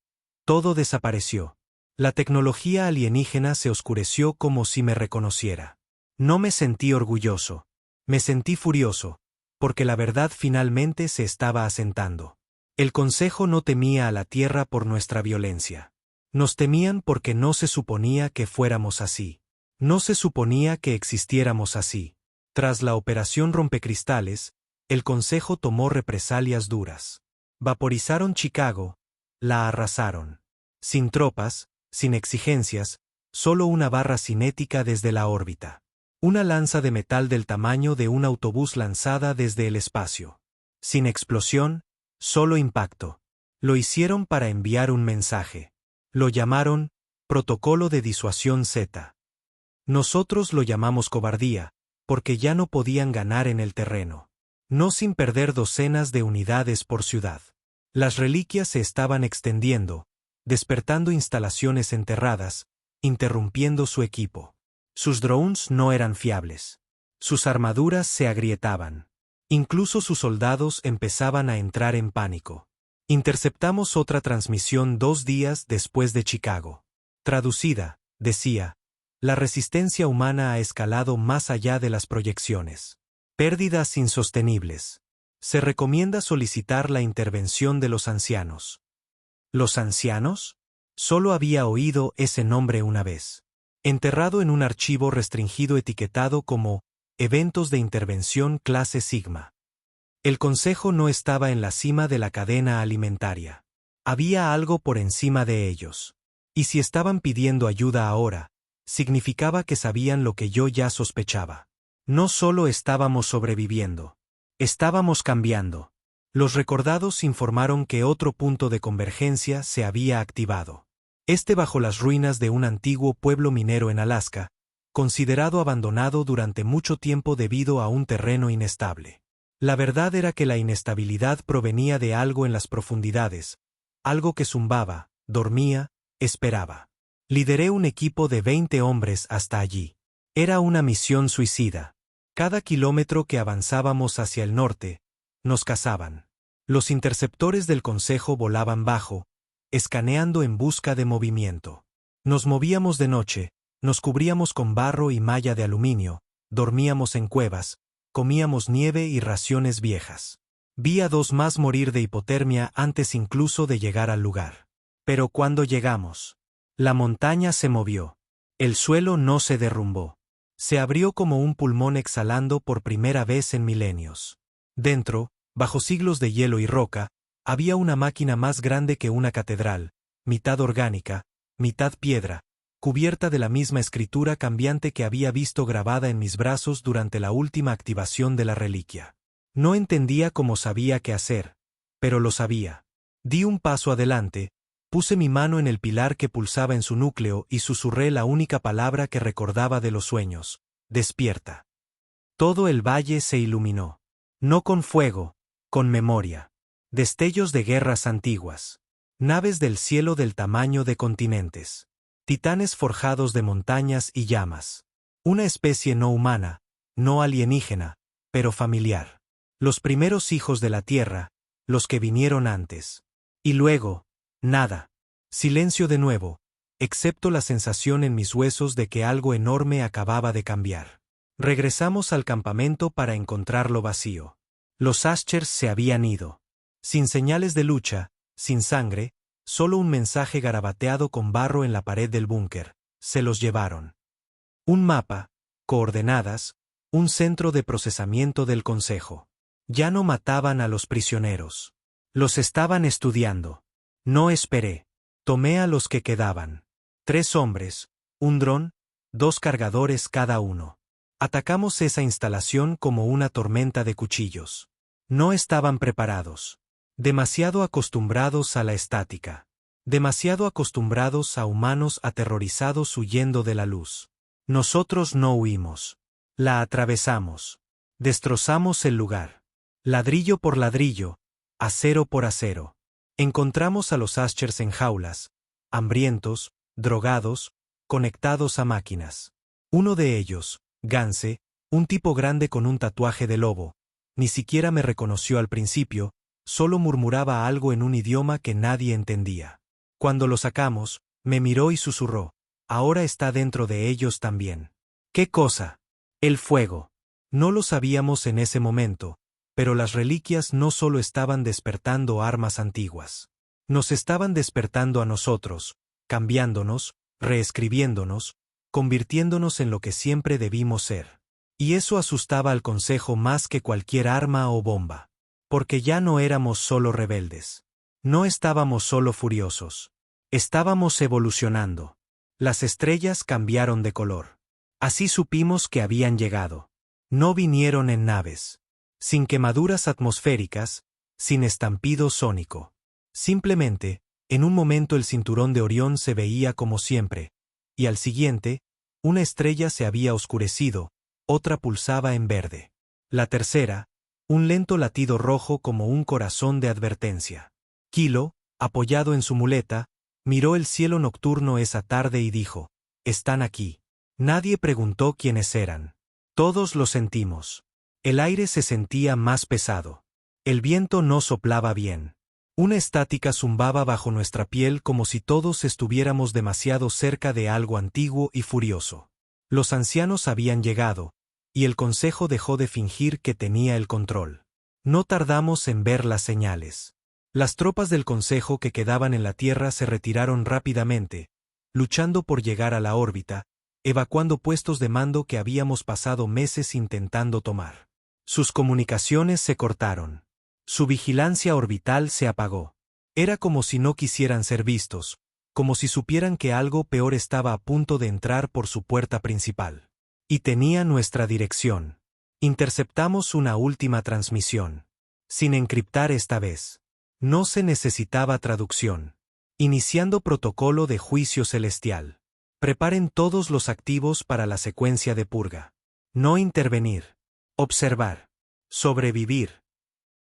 todo desapareció. La tecnología alienígena se oscureció como si me reconociera. No me sentí orgulloso. Me sentí furioso, porque la verdad finalmente se estaba asentando. El Consejo no temía a la Tierra por nuestra violencia. Nos temían porque no se suponía que fuéramos así. No se suponía que existiéramos así. Tras la Operación Rompecristales, el Consejo tomó represalias duras. Vaporizaron Chicago, la arrasaron. Sin tropas, sin exigencias, solo una barra cinética desde la órbita. Una lanza de metal del tamaño de un autobús lanzada desde el espacio. Sin explosión, solo impacto. Lo hicieron para enviar un mensaje. Lo llamaron Protocolo de Disuasión Z. Nosotros lo llamamos cobardía, porque ya no podían ganar en el terreno. No sin perder docenas de unidades por ciudad. Las reliquias se estaban extendiendo, despertando instalaciones enterradas, interrumpiendo su equipo. Sus drones no eran fiables. Sus armaduras se agrietaban. Incluso sus soldados empezaban a entrar en pánico. Interceptamos otra transmisión 2 días después de Chicago. Traducida, decía, la resistencia humana ha escalado más allá de las proyecciones. Pérdidas insostenibles. Se recomienda solicitar la intervención de los ancianos. ¿Los ancianos? Solo había oído ese nombre una vez. Enterrado en un archivo restringido etiquetado como Eventos de Intervención Clase Sigma. El Consejo no estaba en la cima de la cadena alimentaria. Había algo por encima de ellos. Y si estaban pidiendo ayuda ahora, significaba que sabían lo que yo ya sospechaba. No solo estábamos sobreviviendo. Estábamos cambiando. Los recordados informaron que otro punto de convergencia se había activado. Bajo las ruinas de un antiguo pueblo minero en Alaska, considerado abandonado durante mucho tiempo debido a un terreno inestable. La verdad era que la inestabilidad provenía de algo en las profundidades, algo que zumbaba, dormía, esperaba. Lideré un equipo de 20 hombres hasta allí. Era una misión suicida. Cada kilómetro que avanzábamos hacia el norte, nos cazaban. Los interceptores del Consejo volaban bajo, escaneando en busca de movimiento. Nos movíamos de noche, nos cubríamos con barro y malla de aluminio, dormíamos en cuevas, comíamos nieve y raciones viejas. Vi a 2 más morir de hipotermia antes incluso de llegar al lugar. Pero cuando llegamos, la montaña se movió. El suelo no se derrumbó. Se abrió como un pulmón exhalando por primera vez en milenios. Dentro, bajo siglos de hielo y roca, había una máquina más grande que una catedral, mitad orgánica, mitad piedra, cubierta de la misma escritura cambiante que había visto grabada en mis brazos durante la última activación de la reliquia. No entendía cómo sabía qué hacer, pero lo sabía. Di un paso adelante, puse mi mano en el pilar que pulsaba en su núcleo y susurré la única palabra que recordaba de los sueños: despierta. Todo el valle se iluminó. No con fuego, con memoria. Destellos de guerras antiguas. Naves del cielo del tamaño de continentes. Titanes forjados de montañas y llamas. Una especie no humana, no alienígena, pero familiar. Los primeros hijos de la tierra, los que vinieron antes. Y luego, nada. Silencio de nuevo, excepto la sensación en mis huesos de que algo enorme acababa de cambiar. Regresamos al campamento para encontrarlo vacío. Los Aschers se habían ido. Sin señales de lucha, sin sangre, solo un mensaje garabateado con barro en la pared del búnker. Se los llevaron. Un mapa, coordenadas, un centro de procesamiento del Consejo. Ya no mataban a los prisioneros. Los estaban estudiando. No esperé. Tomé a los que quedaban. 3 hombres, un dron, 2 cargadores cada uno. Atacamos esa instalación como una tormenta de cuchillos. No estaban preparados. Demasiado acostumbrados a la estática. Demasiado acostumbrados a humanos aterrorizados huyendo de la luz. Nosotros no huimos. La atravesamos. Destrozamos el lugar. Ladrillo por ladrillo, acero por acero. Encontramos a los Aschers en jaulas, hambrientos, drogados, conectados a máquinas. Uno de ellos, Gance, un tipo grande con un tatuaje de lobo, ni siquiera me reconoció al principio, solo murmuraba algo en un idioma que nadie entendía. Cuando lo sacamos, me miró y susurró, ahora está dentro de ellos también. ¿Qué cosa? El fuego. No lo sabíamos en ese momento, pero las reliquias no solo estaban despertando armas antiguas. Nos estaban despertando a nosotros, cambiándonos, reescribiéndonos, convirtiéndonos en lo que siempre debimos ser. Y eso asustaba al Consejo más que cualquier arma o bomba. Porque ya no éramos solo rebeldes. No estábamos solo furiosos. Estábamos evolucionando. Las estrellas cambiaron de color. Así supimos que habían llegado. No vinieron en naves. Sin quemaduras atmosféricas, sin estampido sónico. Simplemente, en un momento el cinturón de Orión se veía como siempre, y al siguiente, una estrella se había oscurecido, otra pulsaba en verde. La tercera, un lento latido rojo como un corazón de advertencia. Kilo, apoyado en su muleta, miró el cielo nocturno esa tarde y dijo, «Están aquí». Nadie preguntó quiénes eran. Todos lo sentimos. El aire se sentía más pesado. El viento no soplaba bien. Una estática zumbaba bajo nuestra piel como si todos estuviéramos demasiado cerca de algo antiguo y furioso. Los ancianos habían llegado, y el Consejo dejó de fingir que tenía el control. No tardamos en ver las señales. Las tropas del Consejo que quedaban en la Tierra se retiraron rápidamente, luchando por llegar a la órbita, evacuando puestos de mando que habíamos pasado meses intentando tomar. Sus comunicaciones se cortaron. Su vigilancia orbital se apagó. Era como si no quisieran ser vistos, como si supieran que algo peor estaba a punto de entrar por su puerta principal. Y tenía nuestra dirección. Interceptamos una última transmisión. Sin encriptar esta vez. No se necesitaba traducción. Iniciando protocolo de juicio celestial. Preparen todos los activos para la secuencia de purga. No intervenir. Observar. Sobrevivir.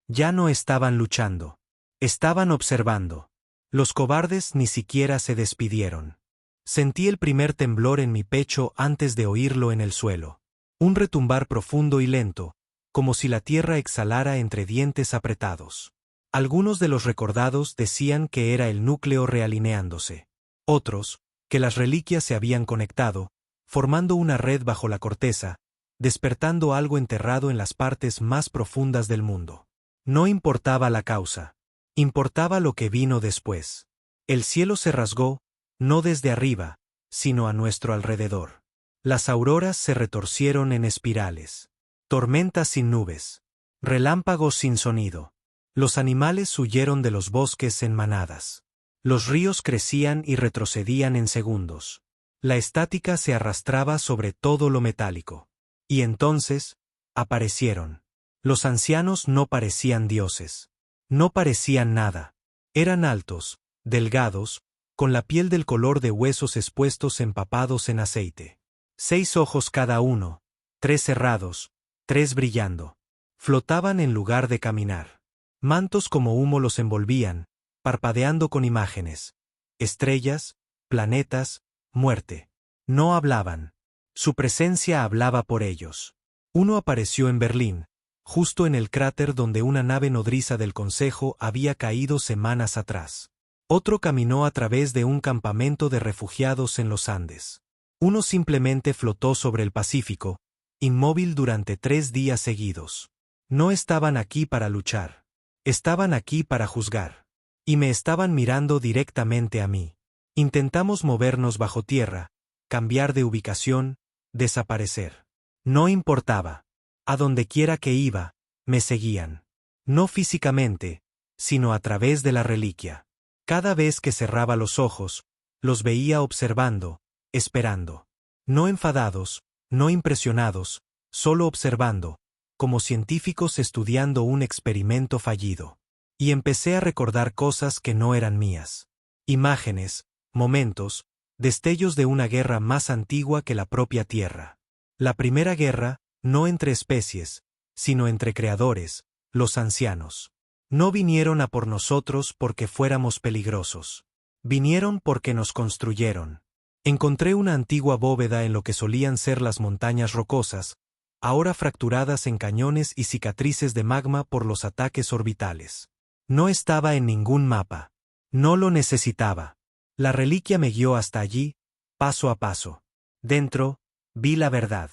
Ya no estaban luchando. Estaban observando. Los cobardes ni siquiera se despidieron. Sentí el primer temblor en mi pecho antes de oírlo en el suelo. Un retumbar profundo y lento, como si la tierra exhalara entre dientes apretados. Algunos de los recordados decían que era el núcleo realineándose. Otros, que las reliquias se habían conectado, formando una red bajo la corteza, despertando algo enterrado en las partes más profundas del mundo. No importaba la causa. Importaba lo que vino después. El cielo se rasgó, no desde arriba, sino a nuestro alrededor. Las auroras se retorcieron en espirales. Tormentas sin nubes. Relámpagos sin sonido. Los animales huyeron de los bosques en manadas. Los ríos crecían y retrocedían en segundos. La estática se arrastraba sobre todo lo metálico. Y entonces, aparecieron. Los ancianos no parecían dioses. No parecían nada. Eran altos, delgados, con la piel del color de huesos expuestos empapados en aceite. 6 ojos cada uno, 3 cerrados, 3 brillando. Flotaban en lugar de caminar. Mantos como humo los envolvían, parpadeando con imágenes. Estrellas, planetas, muerte. No hablaban. Su presencia hablaba por ellos. Uno apareció en Berlín, justo en el cráter donde una nave nodriza del Consejo había caído semanas atrás. Otro caminó a través de un campamento de refugiados en los Andes. Uno simplemente flotó sobre el Pacífico, inmóvil durante 3 días seguidos. No estaban aquí para luchar. Estaban aquí para juzgar. Y me estaban mirando directamente a mí. Intentamos movernos bajo tierra, cambiar de ubicación, desaparecer. No importaba. A donde quiera que iba, me seguían. No físicamente, sino a través de la reliquia. Cada vez que cerraba los ojos, los veía observando, esperando. No enfadados, no impresionados, solo observando, como científicos estudiando un experimento fallido. Y empecé a recordar cosas que no eran mías. Imágenes, momentos, destellos de una guerra más antigua que la propia Tierra. La primera guerra, no entre especies, sino entre creadores, los ancianos. No vinieron a por nosotros porque fuéramos peligrosos. Vinieron porque nos construyeron. Encontré una antigua bóveda en lo que solían ser las montañas rocosas, ahora fracturadas en cañones y cicatrices de magma por los ataques orbitales. No estaba en ningún mapa. No lo necesitaba. La reliquia me guió hasta allí, paso a paso. Dentro, vi la verdad.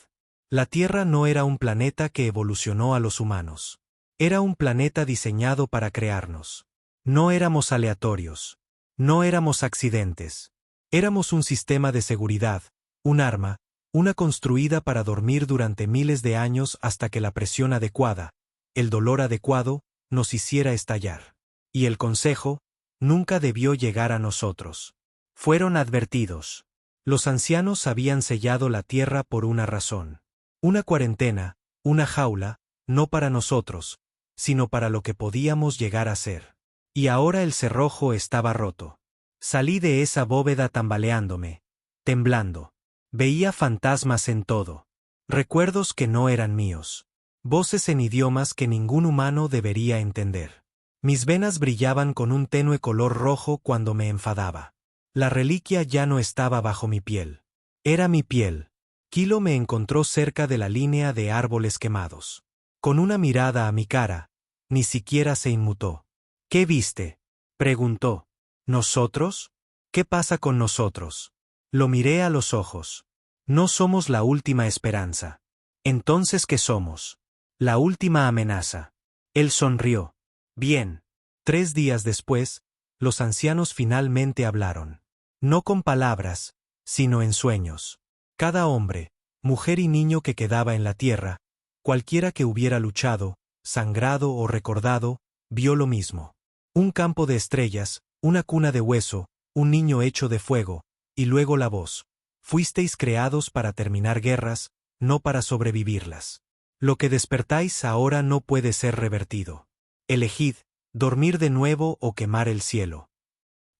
La Tierra no era un planeta que evolucionó a los humanos. Era un planeta diseñado para crearnos. No éramos aleatorios. No éramos accidentes. Éramos un sistema de seguridad, un arma, una construida para dormir durante miles de años hasta que la presión adecuada, el dolor adecuado, nos hiciera estallar. Y el consejo, nunca debió llegar a nosotros. Fueron advertidos. Los ancianos habían sellado la Tierra por una razón. Una cuarentena, una jaula, no para nosotros, sino para lo que podíamos llegar a ser. Y ahora el cerrojo estaba roto. Salí de esa bóveda tambaleándome, temblando. Veía fantasmas en todo. Recuerdos que no eran míos. Voces en idiomas que ningún humano debería entender. Mis venas brillaban con un tenue color rojo cuando me enfadaba. La reliquia ya no estaba bajo mi piel. Era mi piel. Kilo me encontró cerca de la línea de árboles quemados. Con una mirada a mi cara, ni siquiera se inmutó. ¿Qué viste?, preguntó. ¿Nosotros? ¿Qué pasa con nosotros? Lo miré a los ojos. No somos la última esperanza. ¿Entonces qué somos? La última amenaza. Él sonrió. Bien. 3 días después, los ancianos finalmente hablaron. No con palabras, sino en sueños. Cada hombre, mujer y niño que quedaba en la tierra, cualquiera que hubiera luchado, sangrado o recordado, vio lo mismo. Un campo de estrellas, una cuna de hueso, un niño hecho de fuego, y luego la voz. Fuisteis creados para terminar guerras, no para sobrevivirlas. Lo que despertáis ahora no puede ser revertido. Elegid, dormir de nuevo o quemar el cielo.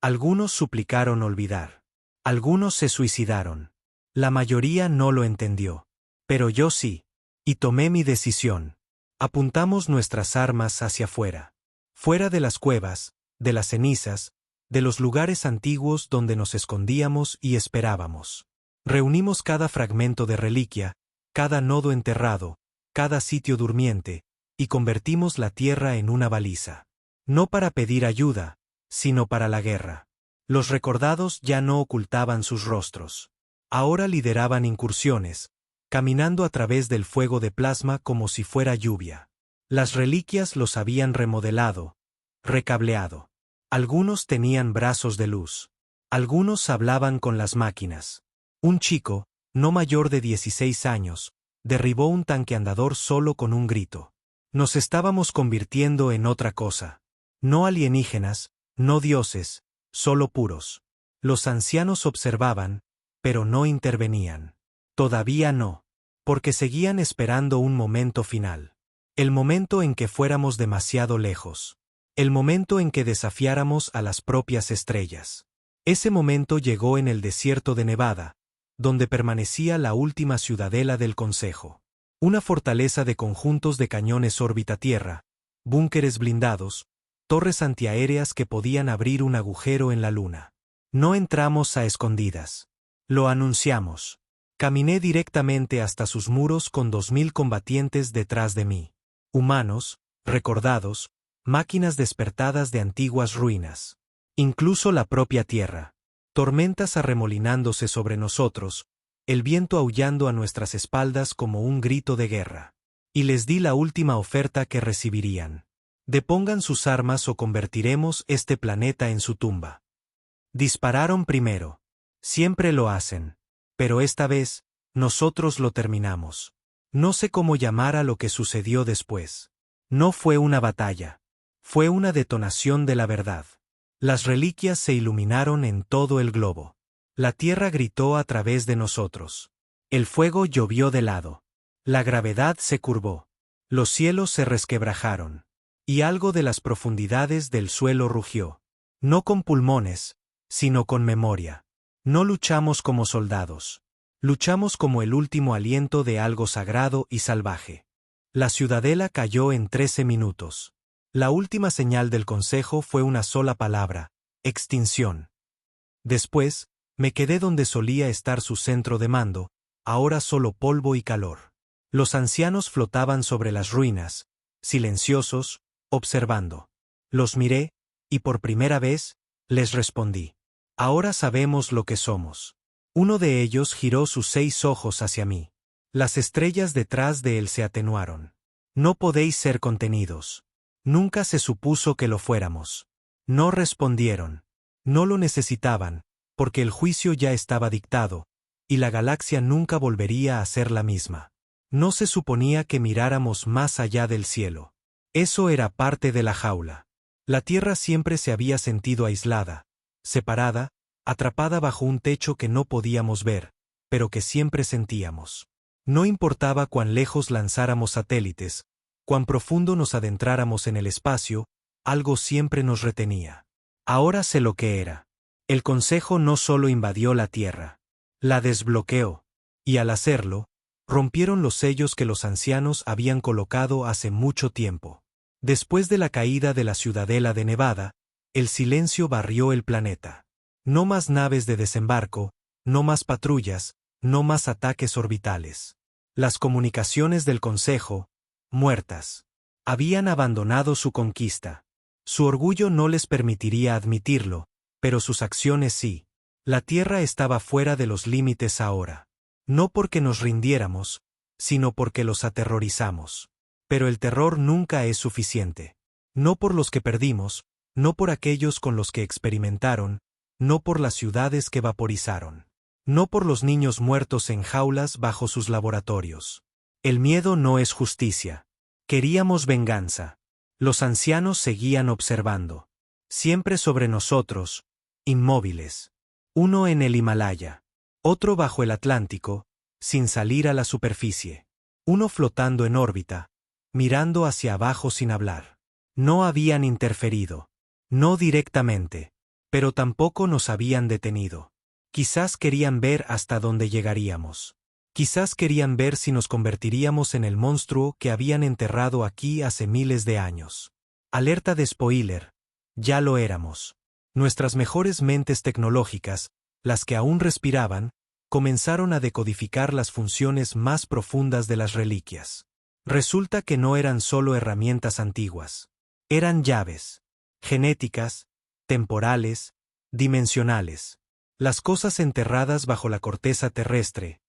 Algunos suplicaron olvidar. Algunos se suicidaron. La mayoría no lo entendió. Pero yo sí. Y tomé mi decisión. Apuntamos nuestras armas hacia afuera. Fuera de las cuevas, de las cenizas, de los lugares antiguos donde nos escondíamos y esperábamos. Reunimos cada fragmento de reliquia, cada nodo enterrado, cada sitio durmiente, y convertimos la tierra en una baliza. No para pedir ayuda, sino para la guerra. Los recordados ya no ocultaban sus rostros. Ahora lideraban incursiones, caminando a través del fuego de plasma como si fuera lluvia. Las reliquias los habían remodelado, recableado. Algunos tenían brazos de luz. Algunos hablaban con las máquinas. Un chico, no mayor de 16 años, derribó un tanque andador solo con un grito. Nos estábamos convirtiendo en otra cosa. No alienígenas, no dioses, solo puros. Los ancianos observaban, pero no intervenían. Todavía no. Porque seguían esperando un momento final. El momento en que fuéramos demasiado lejos. El momento en que desafiáramos a las propias estrellas. Ese momento llegó en el desierto de Nevada, donde permanecía la última ciudadela del Consejo. Una fortaleza de conjuntos de cañones órbita-tierra, búnkeres blindados, torres antiaéreas que podían abrir un agujero en la luna. No entramos a escondidas. Lo anunciamos. Caminé directamente hasta sus muros con 2000 combatientes detrás de mí. Humanos, recordados, máquinas despertadas de antiguas ruinas. Incluso la propia tierra. Tormentas arremolinándose sobre nosotros, el viento aullando a nuestras espaldas como un grito de guerra. Y les di la última oferta que recibirían. Depongan sus armas o convertiremos este planeta en su tumba. Dispararon primero. Siempre lo hacen. Pero esta vez, nosotros lo terminamos. No sé cómo llamar a lo que sucedió después. No fue una batalla. Fue una detonación de la verdad. Las reliquias se iluminaron en todo el globo. La tierra gritó a través de nosotros. El fuego llovió de lado. La gravedad se curvó. Los cielos se resquebrajaron. Y algo de las profundidades del suelo rugió. No con pulmones, sino con memoria. No luchamos como soldados. Luchamos como el último aliento de algo sagrado y salvaje. La ciudadela cayó en 13 minutos. La última señal del consejo fue una sola palabra: extinción. Después, me quedé donde solía estar su centro de mando, ahora solo polvo y calor. Los ancianos flotaban sobre las ruinas, silenciosos, observando. Los miré, y por primera vez, les respondí. Ahora sabemos lo que somos. Uno de ellos giró sus 6 ojos hacia mí. Las estrellas detrás de él se atenuaron. No podéis ser contenidos. Nunca se supuso que lo fuéramos. No respondieron. No lo necesitaban, porque el juicio ya estaba dictado, y la galaxia nunca volvería a ser la misma. No se suponía que miráramos más allá del cielo. Eso era parte de la jaula. La Tierra siempre se había sentido aislada, separada, atrapada bajo un techo que no podíamos ver, pero que siempre sentíamos. No importaba cuán lejos lanzáramos satélites, cuán profundo nos adentráramos en el espacio, algo siempre nos retenía. Ahora sé lo que era. El Consejo no solo invadió la Tierra, la desbloqueó, y al hacerlo, rompieron los sellos que los ancianos habían colocado hace mucho tiempo. Después de la caída de la ciudadela de Nevada, el silencio barrió el planeta. No más naves de desembarco, no más patrullas, no más ataques orbitales. Las comunicaciones del Consejo, muertas. Habían abandonado su conquista. Su orgullo no les permitiría admitirlo, pero sus acciones sí. La Tierra estaba fuera de los límites ahora. No porque nos rindiéramos, sino porque los aterrorizamos. Pero el terror nunca es suficiente. No por los que perdimos, no por aquellos con los que experimentaron, no por las ciudades que vaporizaron. No por los niños muertos en jaulas bajo sus laboratorios. El miedo no es justicia. Queríamos venganza. Los ancianos seguían observando. Siempre sobre nosotros, inmóviles. Uno en el Himalaya. Otro bajo el Atlántico, sin salir a la superficie. Uno flotando en órbita, mirando hacia abajo sin hablar. No habían interferido. No directamente. Pero tampoco nos habían detenido. Quizás querían ver hasta dónde llegaríamos. Quizás querían ver si nos convertiríamos en el monstruo que habían enterrado aquí hace miles de años. Alerta de spoiler. Ya lo éramos. Nuestras mejores mentes tecnológicas, las que aún respiraban, comenzaron a decodificar las funciones más profundas de las reliquias. Resulta que no eran solo herramientas antiguas. Eran llaves. Genéticas, temporales, dimensionales. Las cosas enterradas bajo la corteza terrestre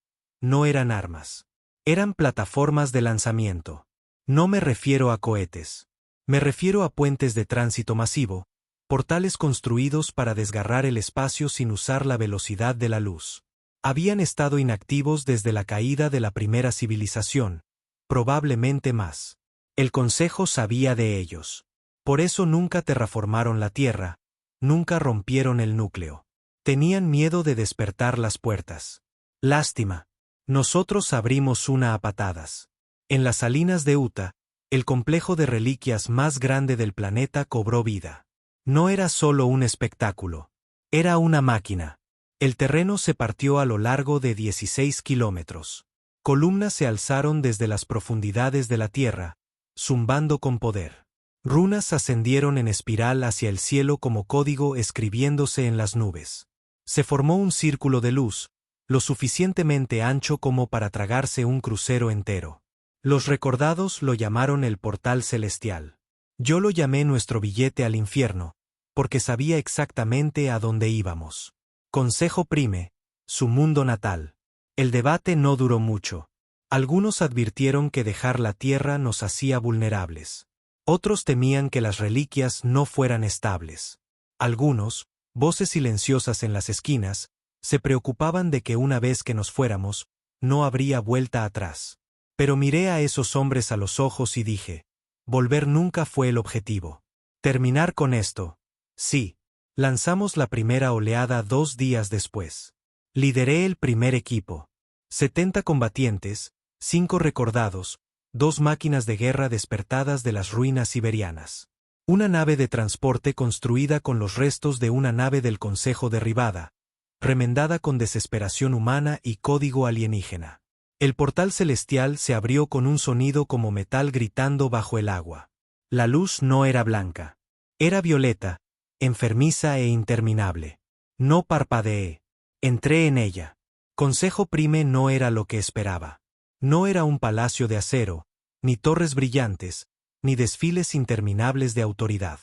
no eran armas. Eran plataformas de lanzamiento. No me refiero a cohetes. Me refiero a puentes de tránsito masivo, portales construidos para desgarrar el espacio sin usar la velocidad de la luz. Habían estado inactivos desde la caída de la primera civilización, probablemente más. El Consejo sabía de ellos. Por eso nunca terraformaron la Tierra, nunca rompieron el núcleo. Tenían miedo de despertar las puertas. Lástima. Nosotros abrimos una a patadas. En las salinas de Utah, el complejo de reliquias más grande del planeta cobró vida. No era solo un espectáculo. Era una máquina. El terreno se partió a lo largo de 16 kilómetros. Columnas se alzaron desde las profundidades de la tierra, zumbando con poder. Runas ascendieron en espiral hacia el cielo como código escribiéndose en las nubes. Se formó un círculo de luz, lo suficientemente ancho como para tragarse un crucero entero. Los recordados lo llamaron el portal celestial. Yo lo llamé nuestro billete al infierno, porque sabía exactamente a dónde íbamos. Consejo Prime, su mundo natal. El debate no duró mucho. Algunos advirtieron que dejar la tierra nos hacía vulnerables. Otros temían que las reliquias no fueran estables. Algunos, voces silenciosas en las esquinas, se preocupaban de que una vez que nos fuéramos, no habría vuelta atrás. Pero miré a esos hombres a los ojos y dije, volver nunca fue el objetivo. Terminar con esto. Sí. Lanzamos la primera oleada 2 días después. Lideré el primer equipo. 70 combatientes, 5 recordados, 2 máquinas de guerra despertadas de las ruinas siberianas. Una nave de transporte construida con los restos de una nave del Consejo derribada, remendada con desesperación humana y código alienígena. El portal celestial se abrió con un sonido como metal gritando bajo el agua. La luz no era blanca. Era violeta, enfermiza e interminable. No parpadeé. Entré en ella. Consejo Prime no era lo que esperaba. No era un palacio de acero, ni torres brillantes, ni desfiles interminables de autoridad.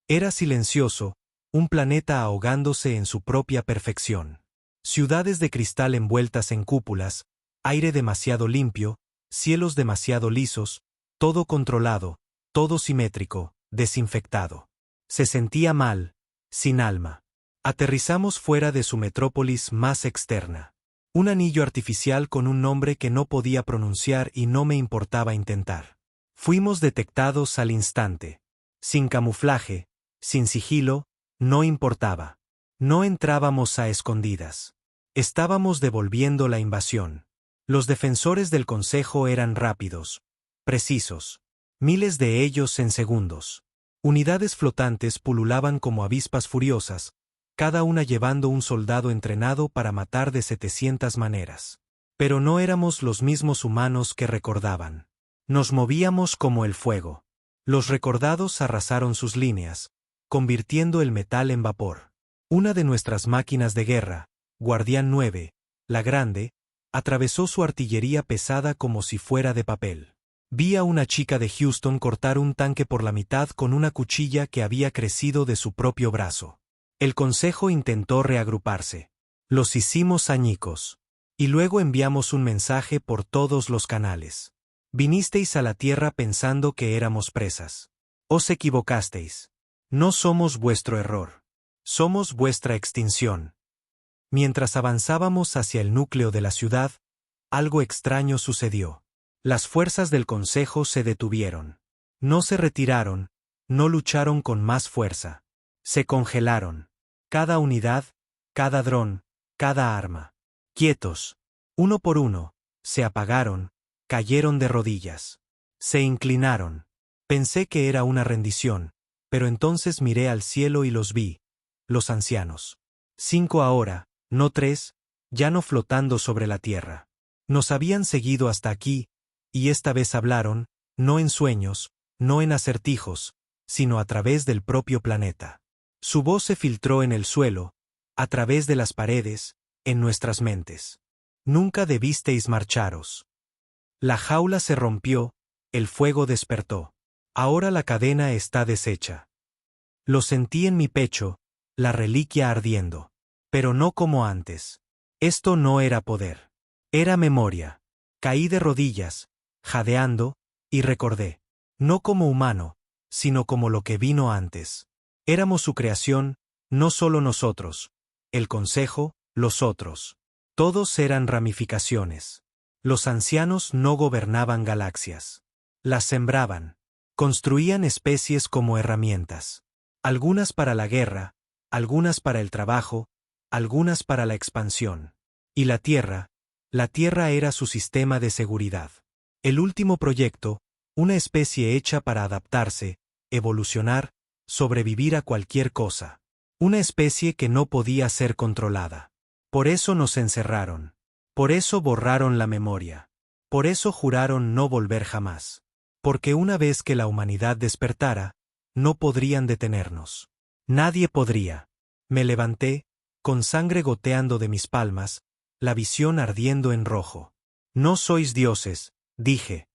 Era silencioso, un planeta ahogándose en su propia perfección. Ciudades de cristal envueltas en cúpulas, aire demasiado limpio, cielos demasiado lisos, todo controlado, todo simétrico, desinfectado. Se sentía mal, sin alma. Aterrizamos fuera de su metrópolis más externa. Un anillo artificial con un nombre que no podía pronunciar y no me importaba intentar. Fuimos detectados al instante. Sin camuflaje, sin sigilo, no importaba. No entrábamos a escondidas. Estábamos devolviendo la invasión. Los defensores del Consejo eran rápidos, precisos. Miles de ellos en segundos. Unidades flotantes pululaban como avispas furiosas, cada una llevando un soldado entrenado para matar de 700 maneras. Pero no éramos los mismos humanos que recordaban. Nos movíamos como el fuego. Los recordados arrasaron sus líneas, convirtiendo el metal en vapor. Una de nuestras máquinas de guerra, Guardián 9, la grande, atravesó su artillería pesada como si fuera de papel. Vi a una chica de Houston cortar un tanque por la mitad con una cuchilla que había crecido de su propio brazo. El Consejo intentó reagruparse. Los hicimos añicos. Y luego enviamos un mensaje por todos los canales. Vinisteis a la Tierra pensando que éramos presas. Os equivocasteis. No somos vuestro error. Somos vuestra extinción. Mientras avanzábamos hacia el núcleo de la ciudad, algo extraño sucedió. Las fuerzas del Consejo se detuvieron. No se retiraron, no lucharon con más fuerza. Se congelaron. Cada unidad, cada dron, cada arma. Quietos. Uno por uno, se apagaron, cayeron de rodillas. Se inclinaron. Pensé que era una rendición, pero entonces miré al cielo y los vi, los ancianos. 5 ahora, no 3, ya no flotando sobre la tierra. Nos habían seguido hasta aquí, y esta vez hablaron, no en sueños, no en acertijos, sino a través del propio planeta. Su voz se filtró en el suelo, a través de las paredes, en nuestras mentes. Nunca debisteis marcharos. La jaula se rompió, el fuego despertó. Ahora la cadena está deshecha. Lo sentí en mi pecho, la reliquia ardiendo. Pero no como antes. Esto no era poder. Era memoria. Caí de rodillas, jadeando, y recordé. No como humano, sino como lo que vino antes. Éramos su creación, no solo nosotros. El Consejo, los otros. Todos eran ramificaciones. Los ancianos no gobernaban galaxias. Las sembraban. Construían especies como herramientas. Algunas para la guerra, algunas para el trabajo, algunas para la expansión. Y la Tierra era su sistema de seguridad. El último proyecto, una especie hecha para adaptarse, evolucionar, sobrevivir a cualquier cosa. Una especie que no podía ser controlada. Por eso nos encerraron. Por eso borraron la memoria. Por eso juraron no volver jamás. Porque una vez que la humanidad despertara, no podrían detenernos. Nadie podría. Me levanté, con sangre goteando de mis palmas, la visión ardiendo en rojo. No sois dioses, dije.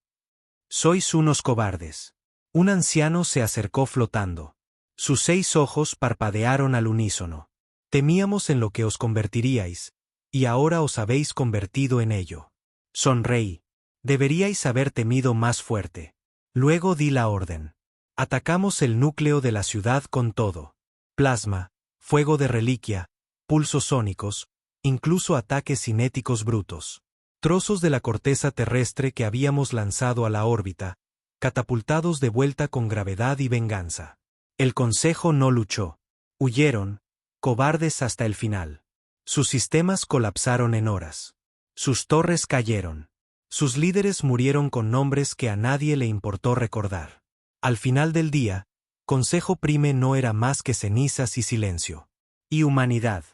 Sois unos cobardes. Un anciano se acercó flotando. Sus 6 ojos parpadearon al unísono. Temíamos en lo que os convertiríais, y ahora os habéis convertido en ello. Sonreí. Deberíais haber temido más fuerte. Luego di la orden. Atacamos el núcleo de la ciudad con todo. Plasma, fuego de reliquia, pulsos sónicos, incluso ataques cinéticos brutos. Trozos de la corteza terrestre que habíamos lanzado a la órbita, catapultados de vuelta con gravedad y venganza. El Consejo no luchó. Huyeron, cobardes hasta el final. Sus sistemas colapsaron en horas. Sus torres cayeron. Sus líderes murieron con nombres que a nadie le importó recordar. Al final del día, Consejo Prime no era más que cenizas y silencio. Y humanidad.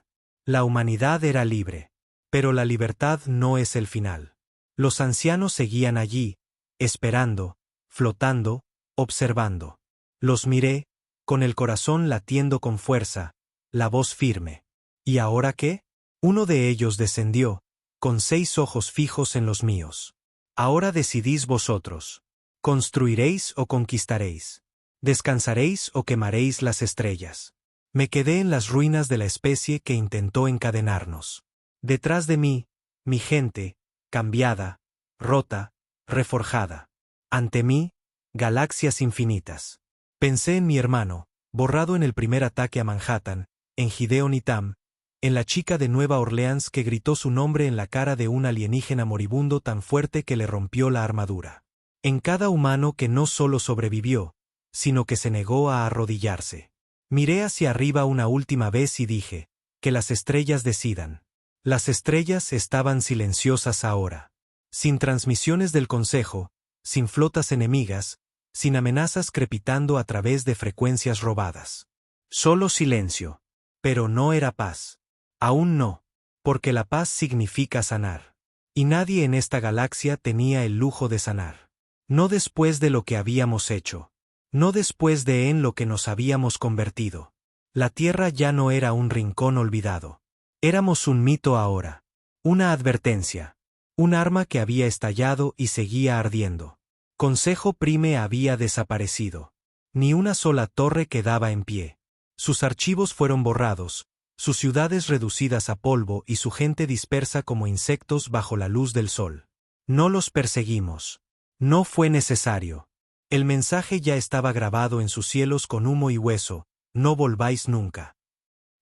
La humanidad era libre. Pero la libertad no es el final. Los ancianos seguían allí, esperando, flotando, observando. Los miré, con el corazón latiendo con fuerza, la voz firme. ¿Y ahora qué? Uno de ellos descendió, con 6 ojos fijos en los míos. Ahora decidís vosotros. ¿Construiréis o conquistaréis? ¿Descansaréis o quemaréis las estrellas? Me quedé en las ruinas de la especie que intentó encadenarnos. Detrás de mí, mi gente, cambiada, rota, reforjada. Ante mí, galaxias infinitas. Pensé en mi hermano, borrado en el primer ataque a Manhattan, en Gideon y Tam, en la chica de Nueva Orleans que gritó su nombre en la cara de un alienígena moribundo tan fuerte que le rompió la armadura. En cada humano que no solo sobrevivió, sino que se negó a arrodillarse. Miré hacia arriba una última vez y dije, que las estrellas decidan. Las estrellas estaban silenciosas ahora. Sin transmisiones del Consejo, sin flotas enemigas, sin amenazas crepitando a través de frecuencias robadas. Solo silencio. Pero no era paz. Aún no. Porque la paz significa sanar. Y nadie en esta galaxia tenía el lujo de sanar. No después de lo que habíamos hecho. No después de en lo que nos habíamos convertido. La Tierra ya no era un rincón olvidado. Éramos un mito ahora. Una advertencia. Un arma que había estallado y seguía ardiendo. Consejo Prime había desaparecido. Ni una sola torre quedaba en pie. Sus archivos fueron borrados, sus ciudades reducidas a polvo y su gente dispersa como insectos bajo la luz del sol. No los perseguimos. No fue necesario. El mensaje ya estaba grabado en sus cielos con humo y hueso, no volváis nunca.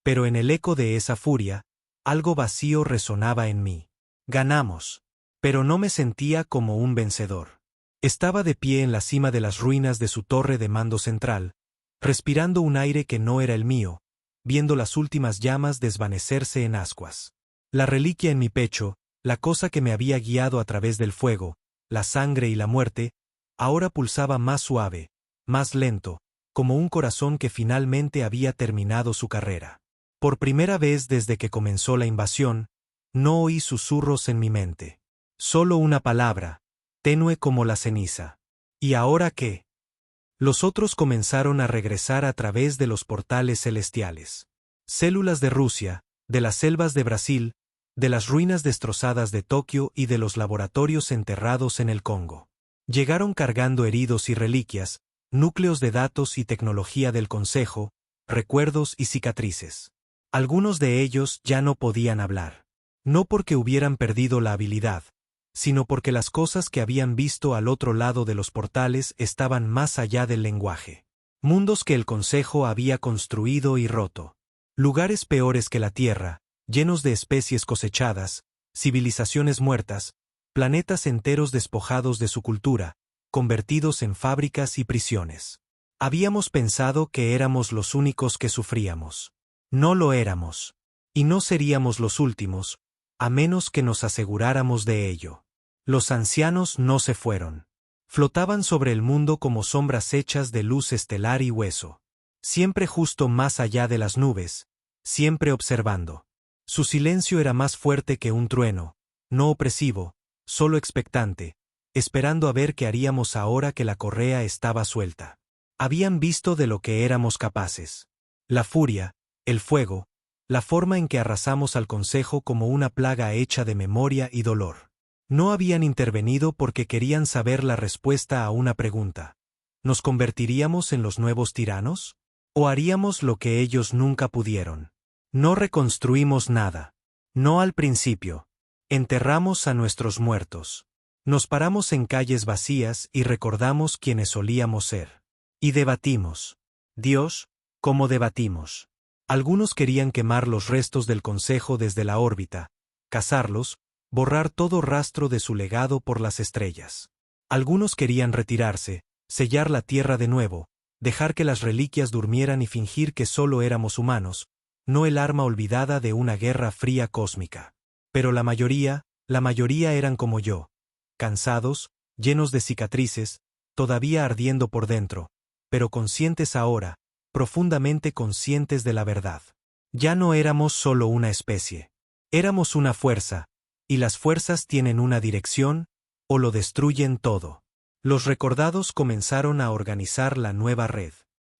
Pero en el eco de esa furia, algo vacío resonaba en mí. Ganamos. Pero no me sentía como un vencedor. Estaba de pie en la cima de las ruinas de su torre de mando central, respirando un aire que no era el mío, viendo las últimas llamas desvanecerse en ascuas. La reliquia en mi pecho, la cosa que me había guiado a través del fuego, la sangre y la muerte, ahora pulsaba más suave, más lento, como un corazón que finalmente había terminado su carrera. Por primera vez desde que comenzó la invasión, no oí susurros en mi mente. Solo una palabra, tenue como la ceniza. ¿Y ahora qué? Los otros comenzaron a regresar a través de los portales celestiales. Células de Rusia, de las selvas de Brasil, de las ruinas destrozadas de Tokio y de los laboratorios enterrados en el Congo. Llegaron cargando heridos y reliquias, núcleos de datos y tecnología del Consejo, recuerdos y cicatrices. Algunos de ellos ya no podían hablar. No porque hubieran perdido la habilidad, sino porque las cosas que habían visto al otro lado de los portales estaban más allá del lenguaje. Mundos que el Consejo había construido y roto. Lugares peores que la Tierra, llenos de especies cosechadas, civilizaciones muertas, planetas enteros despojados de su cultura, convertidos en fábricas y prisiones. Habíamos pensado que éramos los únicos que sufríamos. No lo éramos. Y no seríamos los últimos, a menos que nos aseguráramos de ello. Los ancianos no se fueron. Flotaban sobre el mundo como sombras hechas de luz estelar y hueso. Siempre justo más allá de las nubes, siempre observando. Su silencio era más fuerte que un trueno, no opresivo, solo expectante, esperando a ver qué haríamos ahora que la correa estaba suelta. Habían visto de lo que éramos capaces. La furia, el fuego, la forma en que arrasamos al Consejo como una plaga hecha de memoria y dolor. No habían intervenido porque querían saber la respuesta a una pregunta. ¿Nos convertiríamos en los nuevos tiranos? ¿O haríamos lo que ellos nunca pudieron? No reconstruimos nada. No al principio. Enterramos a nuestros muertos. Nos paramos en calles vacías y recordamos quienes solíamos ser. Y debatimos. Dios, ¿cómo debatimos? Algunos querían quemar los restos del Consejo desde la órbita, cazarlos, borrar todo rastro de su legado por las estrellas. Algunos querían retirarse, sellar la Tierra de nuevo, dejar que las reliquias durmieran y fingir que solo éramos humanos, no el arma olvidada de una guerra fría cósmica. Pero la mayoría eran como yo, cansados, llenos de cicatrices, todavía ardiendo por dentro, pero conscientes ahora, profundamente conscientes de la verdad. Ya no éramos solo una especie. Éramos una fuerza, y las fuerzas tienen una dirección, o lo destruyen todo. Los recordados comenzaron a organizar la nueva red.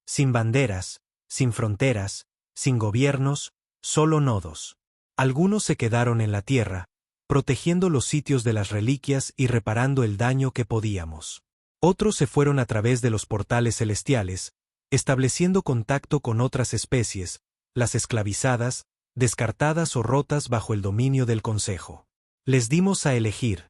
Sin banderas, sin fronteras, sin gobiernos, solo nodos. Algunos se quedaron en la tierra, protegiendo los sitios de las reliquias y reparando el daño que podíamos. Otros se fueron a través de los portales celestiales, estableciendo contacto con otras especies, las esclavizadas, descartadas o rotas bajo el dominio del Consejo. Les dimos a elegir: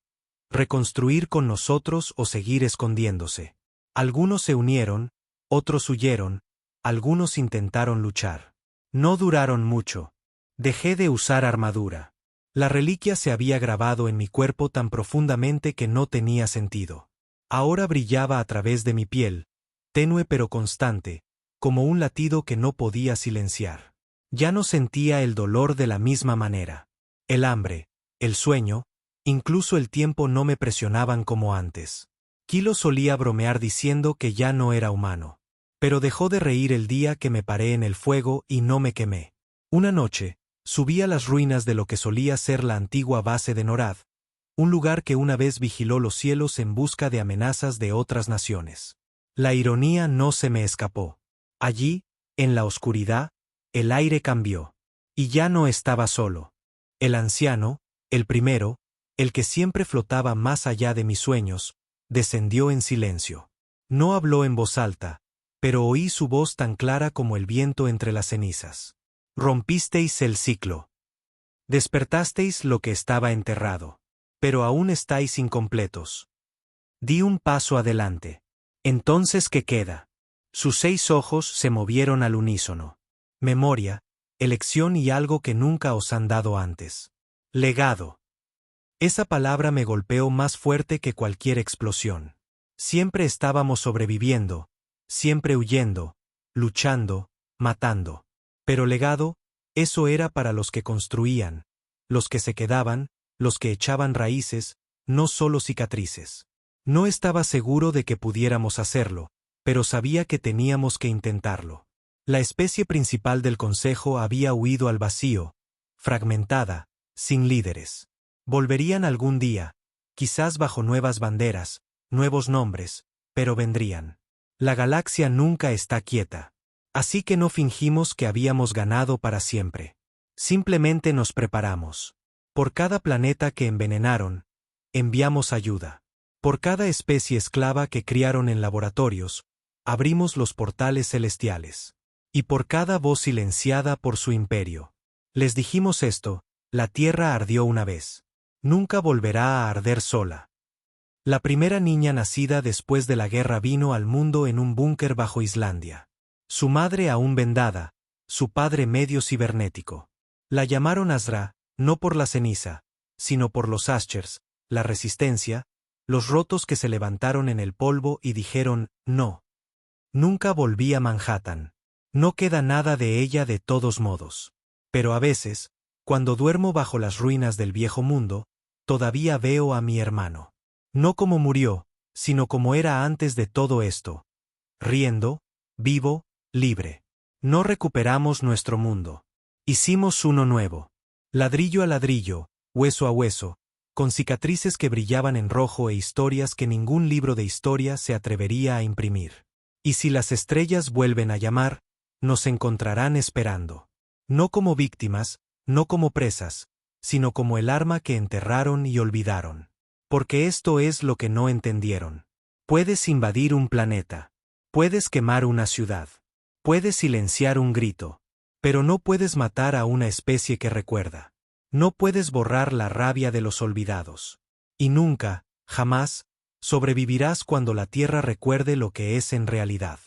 reconstruir con nosotros o seguir escondiéndose. Algunos se unieron, otros huyeron, algunos intentaron luchar. No duraron mucho. Dejé de usar armadura. La reliquia se había grabado en mi cuerpo tan profundamente que no tenía sentido. Ahora brillaba a través de mi piel, tenue pero constante, como un latido que no podía silenciar. Ya no sentía el dolor de la misma manera. El hambre, el sueño, incluso el tiempo no me presionaban como antes. Kilo solía bromear diciendo que ya no era humano. Pero dejó de reír el día que me paré en el fuego y no me quemé. Una noche, subí a las ruinas de lo que solía ser la antigua base de Norad, un lugar que una vez vigiló los cielos en busca de amenazas de otras naciones. La ironía no se me escapó. Allí, en la oscuridad, el aire cambió. Y ya no estaba solo. El anciano, el primero, el que siempre flotaba más allá de mis sueños, descendió en silencio. No habló en voz alta, pero oí su voz tan clara como el viento entre las cenizas. Rompisteis el ciclo. Despertasteis lo que estaba enterrado. Pero aún estáis incompletos. Di un paso adelante. Entonces, ¿qué queda? Sus 6 ojos se movieron al unísono. Memoria, elección y algo que nunca os han dado antes. Legado. Esa palabra me golpeó más fuerte que cualquier explosión. Siempre estábamos sobreviviendo, siempre huyendo, luchando, matando. Pero legado, eso era para los que construían, los que se quedaban, los que echaban raíces, no solo cicatrices. No estaba seguro de que pudiéramos hacerlo, pero sabía que teníamos que intentarlo. La especie principal del Consejo había huido al vacío, fragmentada, sin líderes. Volverían algún día, quizás bajo nuevas banderas, nuevos nombres, pero vendrían. La galaxia nunca está quieta. Así que no fingimos que habíamos ganado para siempre. Simplemente nos preparamos. Por cada planeta que envenenaron, enviamos ayuda. Por cada especie esclava que criaron en laboratorios, abrimos los portales celestiales. Y por cada voz silenciada por su imperio. Les dijimos esto: la Tierra ardió una vez. Nunca volverá a arder sola. La primera niña nacida después de la guerra vino al mundo en un búnker bajo Islandia. Su madre aún vendada, su padre medio cibernético. La llamaron Azra, no por la ceniza, sino por los Aschers, la resistencia, los rotos que se levantaron en el polvo y dijeron, no. Nunca volví a Manhattan. No queda nada de ella de todos modos. Pero a veces, cuando duermo bajo las ruinas del viejo mundo, todavía veo a mi hermano. No como murió, sino como era antes de todo esto. Riendo, vivo, libre. No recuperamos nuestro mundo. Hicimos uno nuevo. Ladrillo a ladrillo, hueso a hueso, con cicatrices que brillaban en rojo e historias que ningún libro de historia se atrevería a imprimir. Y si las estrellas vuelven a llamar, nos encontrarán esperando. No como víctimas, no como presas, sino como el arma que enterraron y olvidaron. Porque esto es lo que no entendieron. Puedes invadir un planeta. Puedes quemar una ciudad. Puedes silenciar un grito. Pero no puedes matar a una especie que recuerda. No puedes borrar la rabia de los olvidados. Y nunca, jamás, sobrevivirás cuando la tierra recuerde lo que es en realidad.